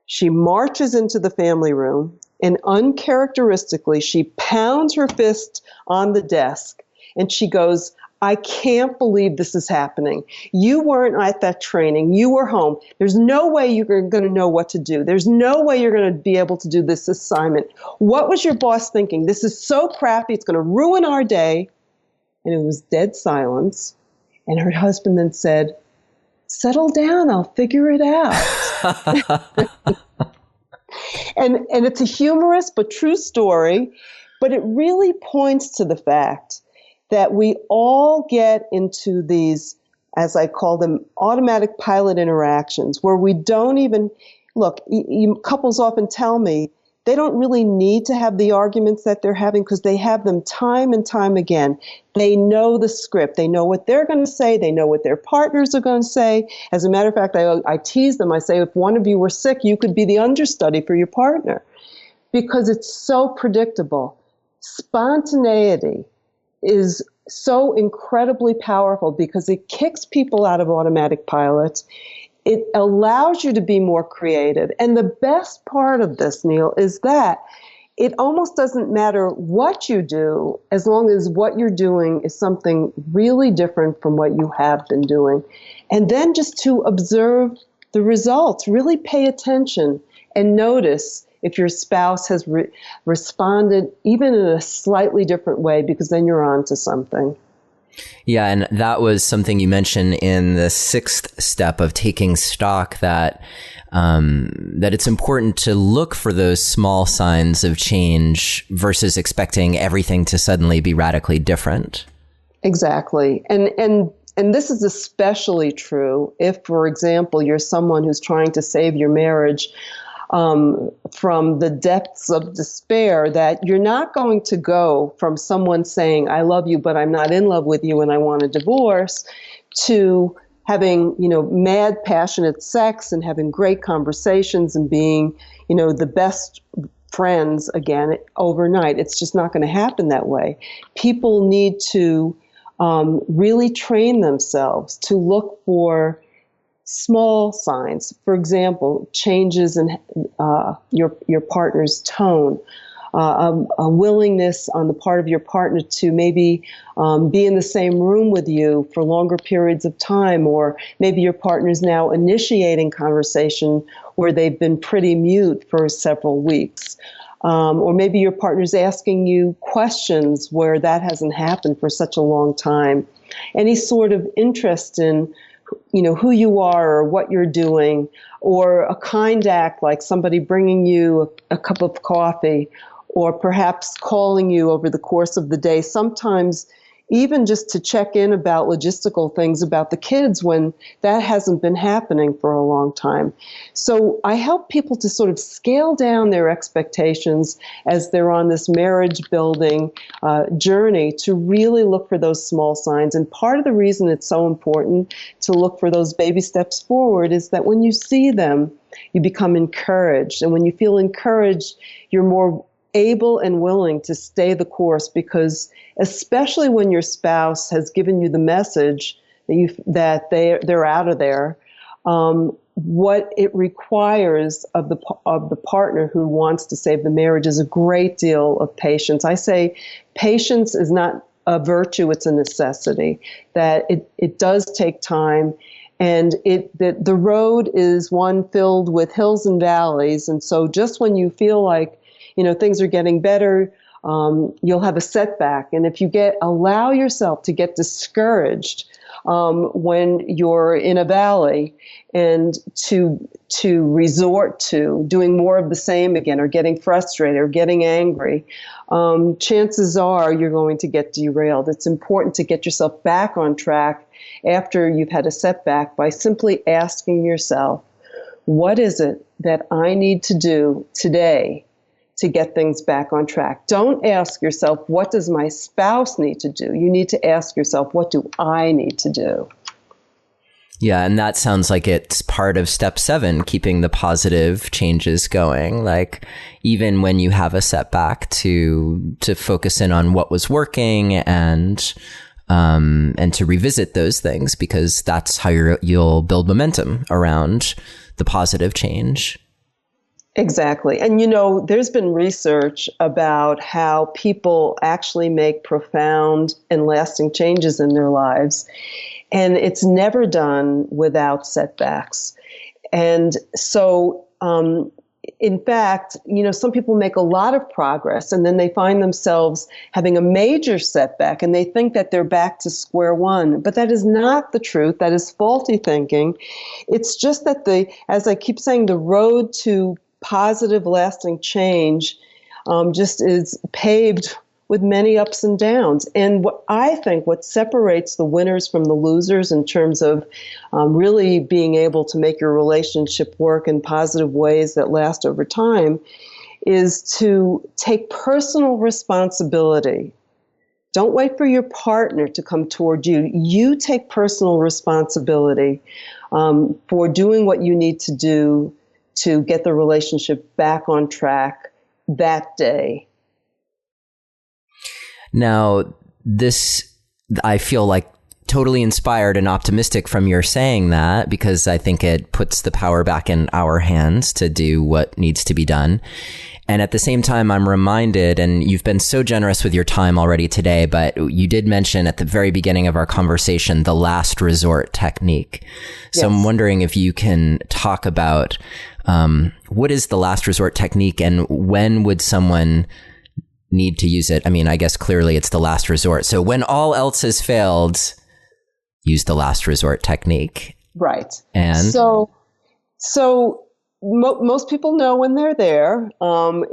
she marches into the family room. And uncharacteristically, she pounds her fist on the desk and she goes, I can't believe this is happening. You weren't at that training. You were home. There's no way you're going to know what to do. There's no way you're going to be able to do this assignment. What was your boss thinking? This is so crappy. It's going to ruin our day. And it was dead silence. And her husband then said, settle down. I'll figure it out. And it's a humorous but true story. But it really points to the fact that we all get into these, as I call them, automatic pilot interactions where we don't even, look, couples often tell me they don't really need to have the arguments that they're having because they have them time and time again. They know the script. They know what they're going to say. They know what their partners are going to say. As a matter of fact, I tease them. I say, if one of you were sick, you could be the understudy for your partner because it's so predictable. Spontaneity is so incredibly powerful because it kicks people out of automatic pilots. It allows you to be more creative. And the best part of this, Neil, is that it almost doesn't matter what you do as long as what you're doing is something really different from what you have been doing. And then just to observe the results, really pay attention and notice if your spouse has responded even in a slightly different way, because then you're on to something. Yeah, and that was something you mentioned in the 6th step of taking stock, that it's important to look for those small signs of change versus expecting everything to suddenly be radically different. Exactly. And this is especially true if, for example, you're someone who's trying to save your marriage from the depths of despair, that you're not going to go from someone saying, I love you, but I'm not in love with you and I want a divorce, to having, mad, passionate sex and having great conversations and being, the best friends again overnight. It's just not going to happen that way. People need to really train themselves to look for small signs. For example, changes in your partner's tone, a willingness on the part of your partner to maybe be in the same room with you for longer periods of time, or maybe your partner's now initiating conversation where they've been pretty mute for several weeks. Or maybe your partner's asking you questions where that hasn't happened for such a long time. Any sort of interest in who you are or what you're doing, or a kind act like somebody bringing you a cup of coffee, or perhaps calling you over the course of the day, sometimes even just to check in about logistical things about the kids when that hasn't been happening for a long time. So I help people to sort of scale down their expectations as they're on this marriage building journey, to really look for those small signs. And part of the reason it's so important to look for those baby steps forward is that when you see them, you become encouraged. And when you feel encouraged, you're more able and willing to stay the course, because especially when your spouse has given you the message that they're out of there, what it requires of the partner who wants to save the marriage is a great deal of patience. I say patience is not a virtue, it's a necessity, that it does take time. And the road is one filled with hills and valleys. And so just when you feel like things are getting better, you'll have a setback. And if you allow yourself to get discouraged when you're in a valley, and to resort to doing more of the same again, or getting frustrated or getting angry, chances are you're going to get derailed. It's important to get yourself back on track after you've had a setback by simply asking yourself, what is it that I need to do today to get things back on track? Don't ask yourself, what does my spouse need to do? You need to ask yourself, what do I need to do? Yeah, and that sounds like it's part of step 7, keeping the positive changes going. Like, even when you have a setback, to focus in on what was working and to revisit those things, because that's how you'll build momentum around the positive change. Exactly. And there's been research about how people actually make profound and lasting changes in their lives. And it's never done without setbacks. And so, in fact, some people make a lot of progress and then they find themselves having a major setback and they think that they're back to square one. But that is not the truth. That is faulty thinking. It's just that as I keep saying, the road to positive, lasting change just is paved with many ups and downs. And what separates the winners from the losers in terms of really being able to make your relationship work in positive ways that last over time is to take personal responsibility. Don't wait for your partner to come toward you. You take personal responsibility for doing what you need to do to get the relationship back on track that day. Now, I feel like totally inspired and optimistic from your saying that, because I think it puts the power back in our hands to do what needs to be done. And at the same time, I'm reminded, and you've been so generous with your time already today, but you did mention at the very beginning of our conversation, the last resort technique. So yes. I'm wondering if you can talk about what is the last resort technique and when would someone need to use it? I mean, I guess clearly it's the last resort. So when all else has failed, use the last resort technique. Right. And so most people know when they're there.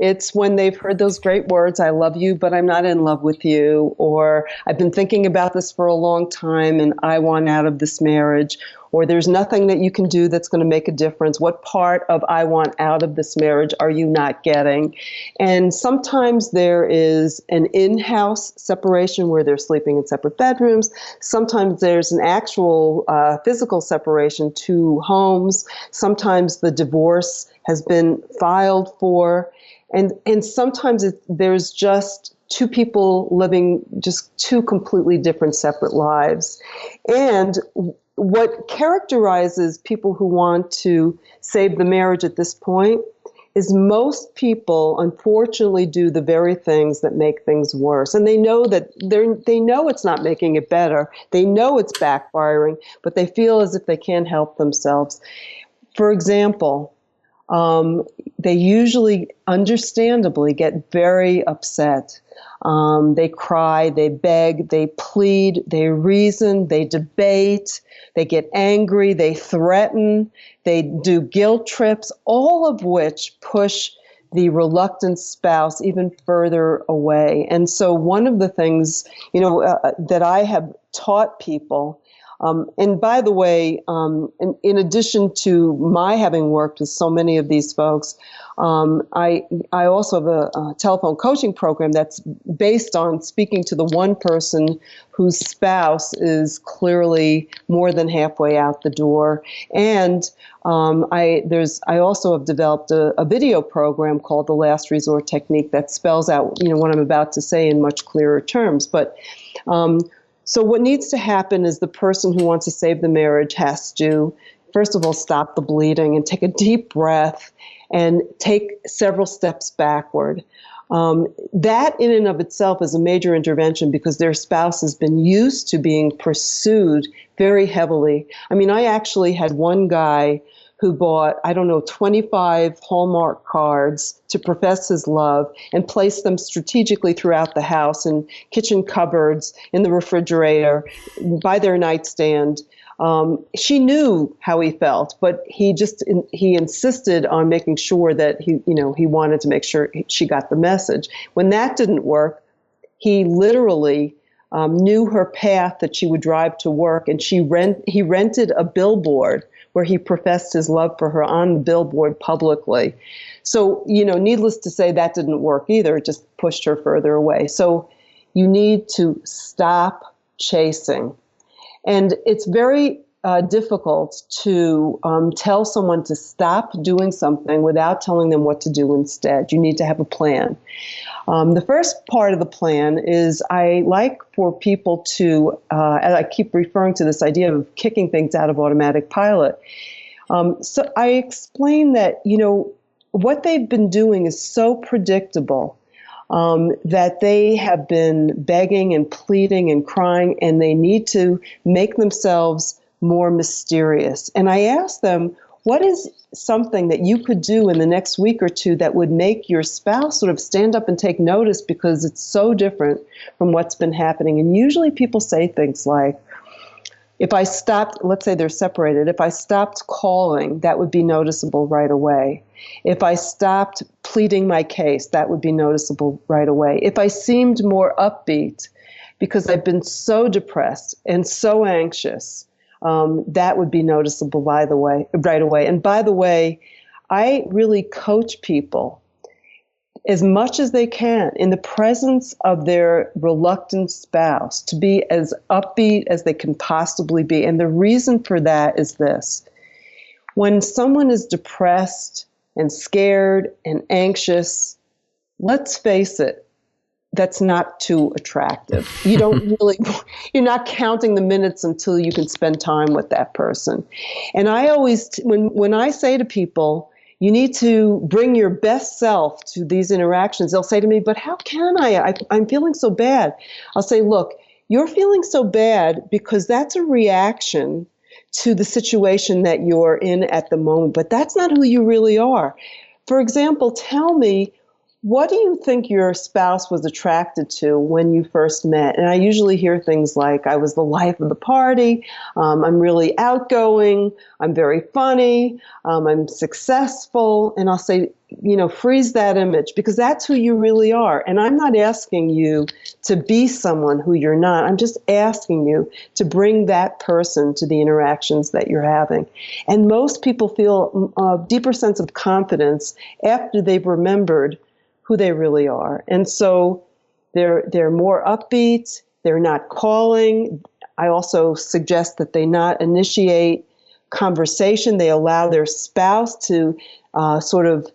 It's when they've heard those great words, I love you, but I'm not in love with you, or I've been thinking about this for a long time and I want out of this marriage, or there's nothing that you can do that's going to make a difference. What part of I want out of this marriage are you not getting? And sometimes there is an in-house separation where they're sleeping in separate bedrooms. Sometimes there's an actual physical separation, two homes. Sometimes the divorce has been filed for. And sometimes there's just two people living just two completely different separate lives. And what characterizes people who want to save the marriage at this point is most people unfortunately do the very things that make things worse. And they know that they know it's not making it better. They know it's backfiring, but they feel as if they can't help themselves. For example, they usually, understandably, get very upset. They cry, they beg, they plead, they reason, they debate, they get angry, they threaten, they do guilt trips, all of which push the reluctant spouse even further away. And so one of the things, that I have taught people, and by the way, in addition to my having worked with so many of these folks, I also have a telephone coaching program that's based on speaking to the one person whose spouse is clearly more than halfway out the door. And I also have developed a video program called The Last Resort Technique that spells out what I'm about to say in much clearer terms. But so what needs to happen is the person who wants to save the marriage has to, first of all, stop the bleeding and take a deep breath and take several steps backward. That in and of itself is a major intervention because their spouse has been used to being pursued very heavily. I mean, I actually had one guy who bought, 25 Hallmark cards to profess his love and placed them strategically throughout the house, in kitchen cupboards, in the refrigerator, by their nightstand. She knew how he felt, but he insisted on making sure that he wanted to make sure she got the message. When that didn't work, he literally knew her path that she would drive to work, and he rented a billboard where he professed his love for her on the billboard publicly. So, needless to say, that didn't work either. It just pushed her further away. So you need to stop chasing. And it's very difficult to tell someone to stop doing something without telling them what to do instead. You need to have a plan. The first part of the plan is I like for people to, and I keep referring to this idea of kicking things out of automatic pilot. So I explain that, what they've been doing is so predictable that they have been begging and pleading and crying, and they need to make themselves more mysterious. And I asked them, what is something that you could do in the next week or two that would make your spouse sort of stand up and take notice because it's so different from what's been happening? And usually people say things like, if I stopped, let's say they're separated, if I stopped calling, that would be noticeable right away. If I stopped pleading my case, that would be noticeable right away. If I seemed more upbeat because I've been so depressed and so anxious, that would be noticeable right away. And by the way, I really coach people as much as they can in the presence of their reluctant spouse to be as upbeat as they can possibly be. And the reason for that is this. When someone is depressed and scared and anxious, let's face it, that's not too attractive. You don't really, you're not counting the minutes until you can spend time with that person. And I always, when I say to people, you need to bring your best self to these interactions, they'll say to me, but how can I'm feeling so bad. I'll say, look, you're feeling so bad because that's a reaction to the situation that you're in at the moment, but that's not who you really are. For example, tell me, what do you think your spouse was attracted to when you first met? And I usually hear things like, I was the life of the party, I'm really outgoing, I'm very funny, I'm successful. And I'll say, freeze that image, because that's who you really are. And I'm not asking you to be someone who you're not. I'm just asking you to bring that person to the interactions that you're having. And most people feel a deeper sense of confidence after they've remembered who they really are. And so they're more upbeat, they're not calling. I also suggest that they not initiate conversation. They allow their spouse to sort of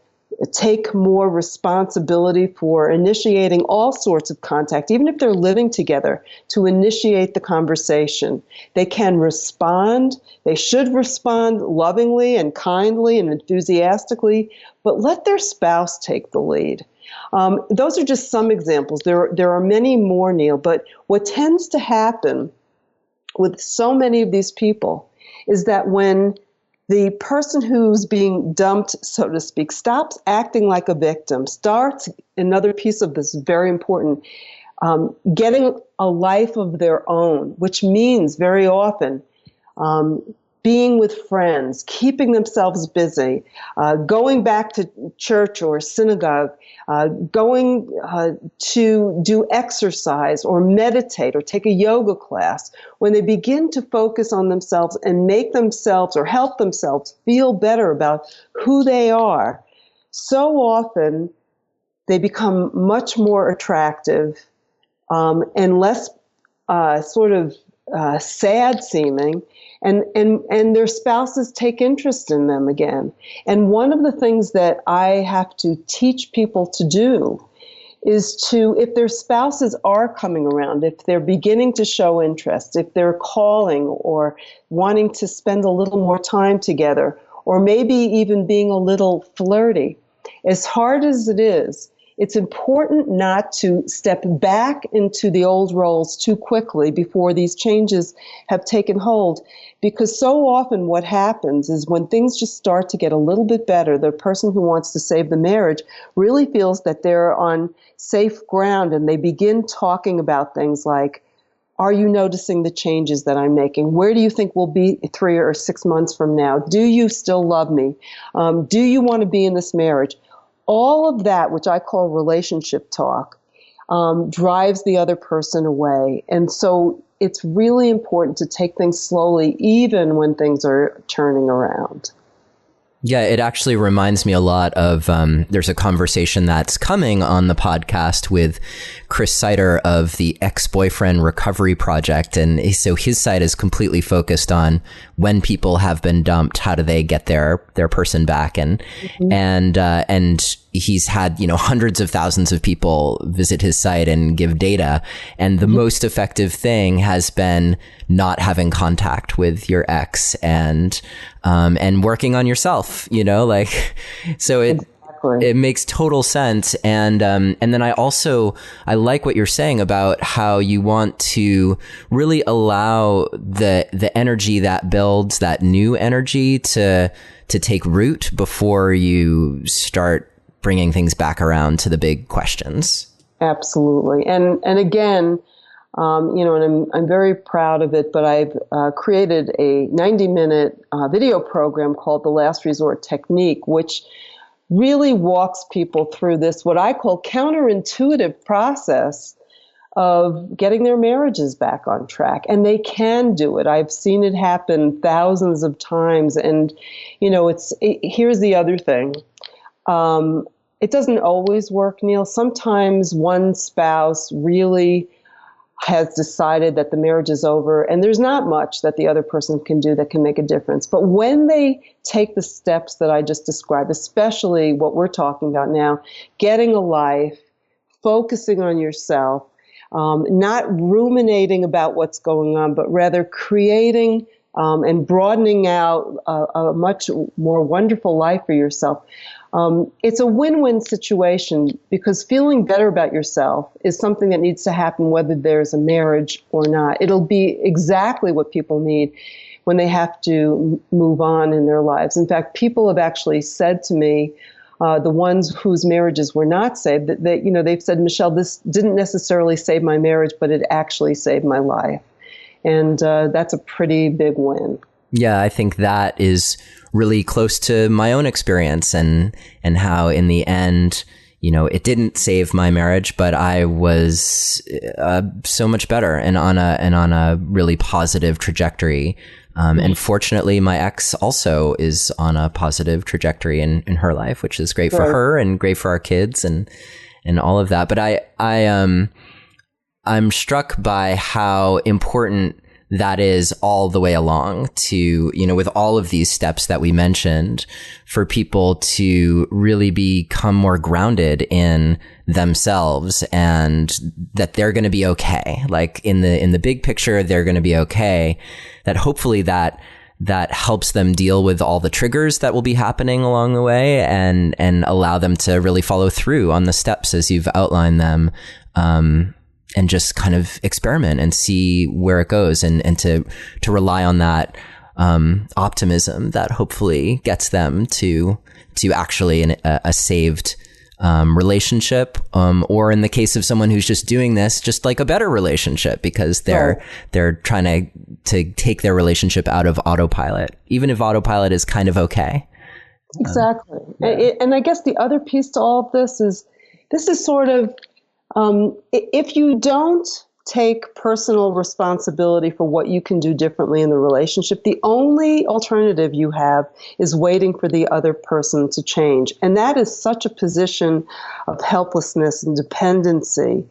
take more responsibility for initiating all sorts of contact, even if they're living together, to initiate the conversation. They can respond. They should respond lovingly and kindly and enthusiastically, but let their spouse take the lead. Those are just some examples. There are many more, Neil, but what tends to happen with so many of these people is that when the person who's being dumped, so to speak, stops acting like a victim, starts, another piece of this is very important, getting a life of their own, which means very often being with friends, keeping themselves busy, going back to church or synagogue, going to do exercise or meditate or take a yoga class. When they begin to focus on themselves and make themselves or help themselves feel better about who they are, so often they become much more attractive and less sad seeming, and their spouses take interest in them again. And one of the things that I have to teach people to do is to, if their spouses are coming around, if they're beginning to show interest, if they're calling or wanting to spend a little more time together, or maybe even being a little flirty, as hard as it is, it's important not to step back into the old roles too quickly before these changes have taken hold. Because so often what happens is when things just start to get a little bit better, the person who wants to save the marriage really feels that they're on safe ground, and they begin talking about things like, are you noticing the changes that I'm making? Where do you think we'll be 3 or 6 months from now? Do you still love me? Do you want to be in this marriage? All of that, which I call relationship talk, drives the other person away. And so it's really important to take things slowly, even when things are turning around. Yeah, it actually reminds me a lot of, there's a conversation that's coming on the podcast with Chris Sider of the Ex-Boyfriend Recovery Project. And so his side is completely focused on when people have been dumped, how do they get their person back? And, and he's had, hundreds of thousands of people visit his site and give data. And the most effective thing has been not having contact with your ex and working on yourself, so Exactly. It makes total sense. And then I like what you're saying about how you want to really allow the energy that builds, that new energy to take root before you start bringing things back around to the big questions. Absolutely. And again, and I'm very proud of it, but I've created a 90-minute video program called The Last Resort Technique, which really walks people through this, what I call counterintuitive process of getting their marriages back on track. And they can do it. I've seen it happen thousands of times. And, here's the other thing. It doesn't always work, Neil. Sometimes one spouse really has decided that the marriage is over and there's not much that the other person can do that can make a difference. But when they take the steps that I just described, especially what we're talking about now, getting a life, focusing on yourself, not ruminating about what's going on, but rather creating and broadening out a much more wonderful life for yourself. It's a win-win situation because feeling better about yourself is something that needs to happen whether there's a marriage or not. It'll be exactly what people need when they have to move on in their lives. In fact, people have actually said to me, the ones whose marriages were not saved, that they've said, Michele, this didn't necessarily save my marriage, but it actually saved my life. And that's a pretty big win. Yeah, I think that is really close to my own experience and how in the end, it didn't save my marriage, but I was so much better and on a really positive trajectory. And fortunately, my ex also is on a positive trajectory in her life, which is great for her and great for our kids and all of that. But I'm struck by how important that is all the way along to, with all of these steps that we mentioned, for people to really become more grounded in themselves and that they're going to be okay. Like in the big picture, they're going to be okay. That hopefully that helps them deal with all the triggers that will be happening along the way and allow them to really follow through on the steps as you've outlined them. And just kind of experiment and see where it goes and to rely on that optimism that hopefully gets them to actually a saved relationship, or in the case of someone who's just doing this, just like a better relationship because they're trying to take their relationship out of autopilot, even if autopilot is kind of okay. Exactly. And I guess the other piece to all of this is sort of, if you don't take personal responsibility for what you can do differently in the relationship, the only alternative you have is waiting for the other person to change. And that is such a position of helplessness and dependency.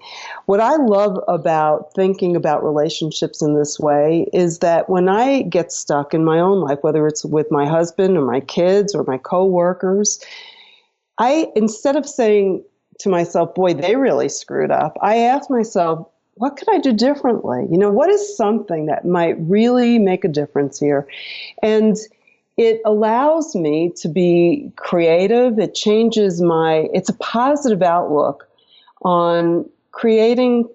What I love about thinking about relationships in this way is that when I get stuck in my own life, whether it's with my husband or my kids or my coworkers, instead of saying to myself, boy, they really screwed up, I ask myself, what could I do differently? What is something that might really make a difference here? And it allows me to be creative. It changes it's a positive outlook on creating,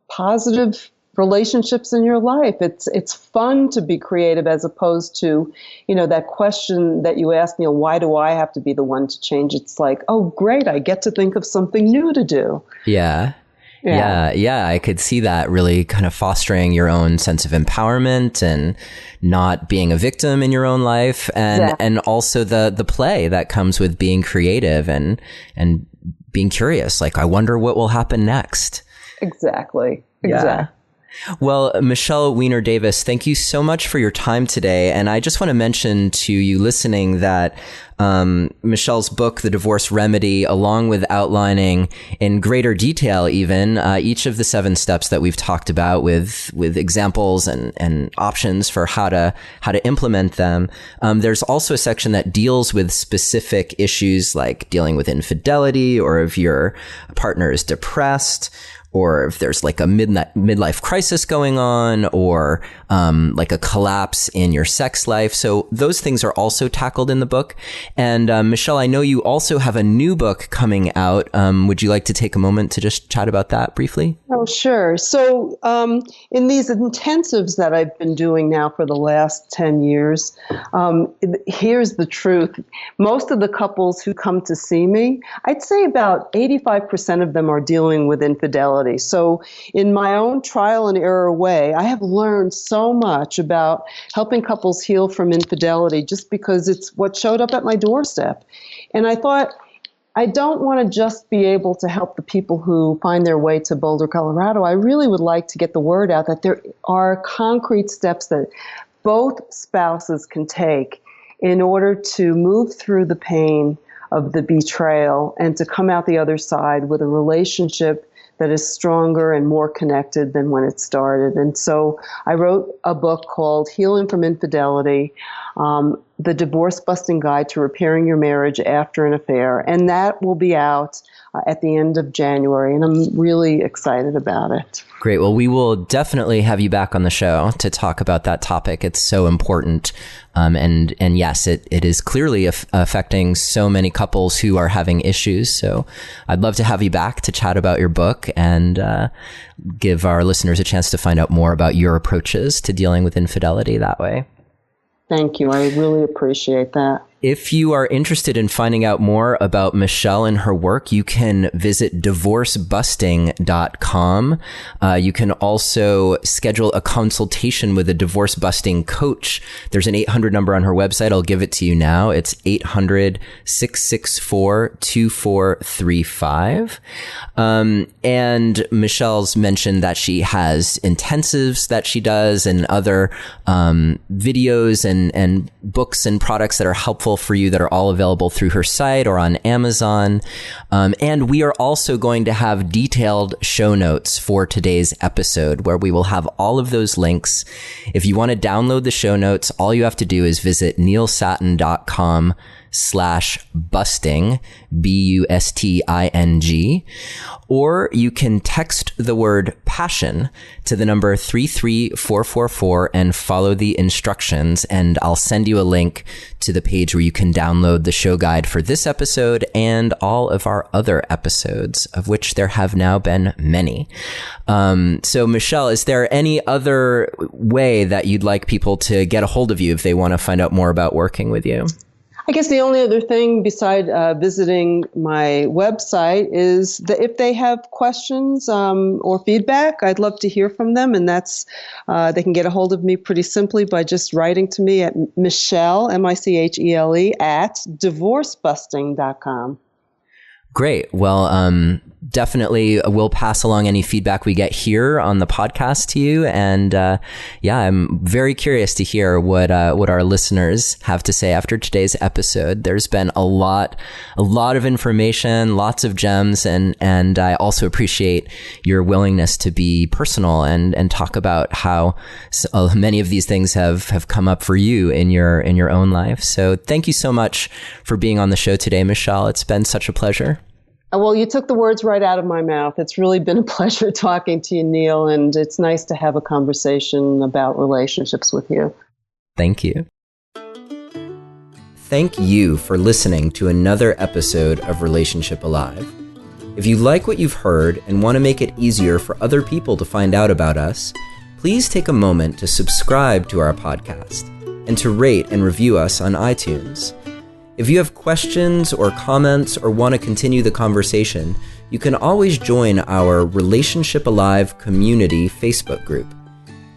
positive relationships in your life. It's fun to be creative as opposed to, that question that you asked, Neil, why do I have to be the one to change? It's like, oh, great, I get to think of something new to do. Yeah. I could see that really kind of fostering your own sense of empowerment and not being a victim in your own life and also the play that comes with being creative and being curious. Like, I wonder what will happen next. Exactly. Well, Michele Weiner Davis, thank you so much for your time today. And I just want to mention to you listening that Michele's book, The Divorce Remedy, along with outlining in greater detail even each of the 7 steps that we've talked about with examples and options for how to implement them. There's also a section that deals with specific issues like dealing with infidelity, or if your partner is depressed, or if there's like a midlife crisis going on, or like a collapse in your sex life. So those things are also tackled in the book. And Michele, I know you also have a new book coming out. Would you like to take a moment to just chat about that briefly? Oh, sure. So in these intensives that I've been doing now for the last 10 years, here's the truth. Most of the couples who come to see me, I'd say about 85% of them are dealing with infidelity. So in my own trial and error way, I have learned so much about helping couples heal from infidelity just because it's what showed up at my doorstep. And I thought, I don't want to just be able to help the people who find their way to Boulder, Colorado. I really would like to get the word out that there are concrete steps that both spouses can take in order to move through the pain of the betrayal and to come out the other side with a relationship that is stronger and more connected than when it started. And so I wrote a book called Healing from Infidelity, The Divorce Busting Guide to Repairing Your Marriage After an Affair. And that will be out at the end of January. And I'm really excited about it. Great. Well, we will definitely have you back on the show to talk about that topic. It's so important. And yes, it is clearly affecting so many couples who are having issues. So I'd love to have you back to chat about your book and give our listeners a chance to find out more about your approaches to dealing with infidelity that way. Thank you. I really appreciate that. If you are interested in finding out more about Michele and her work, you can visit divorcebusting.com. You can also schedule a consultation with a divorce busting coach. There's an 800 number on her website. I'll give it to you now. It's 800-664-2435. And Michelle's mentioned that she has intensives that she does and other videos and books and products that are helpful for you that are all available through her site or on Amazon. And we are also going to have detailed show notes for today's episode where we will have all of those links. If you want to download the show notes, all you have to do is visit neilsattin.com/busting, BUSTING, or you can text the word passion to the number 33444 and follow the instructions, and I'll send you a link to the page where you can download the show guide for this episode and all of our other episodes, of which there have now been many. So Michele, is there any other way that you'd like people to get a hold of you if they want to find out more about working with you? I guess the only other thing beside visiting my website is that if they have questions or feedback, I'd love to hear from them. And that's they can get a hold of me pretty simply by just writing to me at Michele, Michele, at divorcebusting.com. Great. Well, definitely we'll pass along any feedback we get here on the podcast to you. And I'm very curious to hear what our listeners have to say after today's episode. There's been a lot of information, lots of gems, and I also appreciate your willingness to be personal and talk about how many of these things have come up for you in your own life. So thank you so much for being on the show today, Michele. It's been such a pleasure. Well, you took the words right out of my mouth. It's really been a pleasure talking to you, Neil, and it's nice to have a conversation about relationships with you. Thank you. Thank you for listening to another episode of Relationship Alive. If you like what you've heard and want to make it easier for other people to find out about us, please take a moment to subscribe to our podcast and to rate and review us on iTunes. If you have questions or comments or want to continue the conversation, you can always join our Relationship Alive community Facebook group.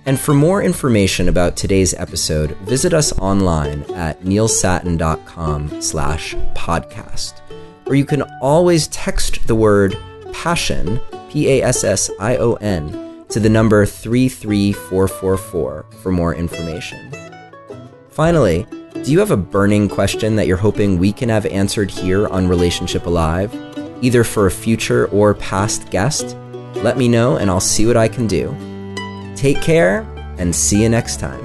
And for more information about today's episode, visit us online at neilsattin.com/podcast, where you can always text the word passion, PASSION, to the number 33444 for more information. Finally, do you have a burning question that you're hoping we can have answered here on Relationship Alive, either for a future or past guest? Let me know and I'll see what I can do. Take care and see you next time.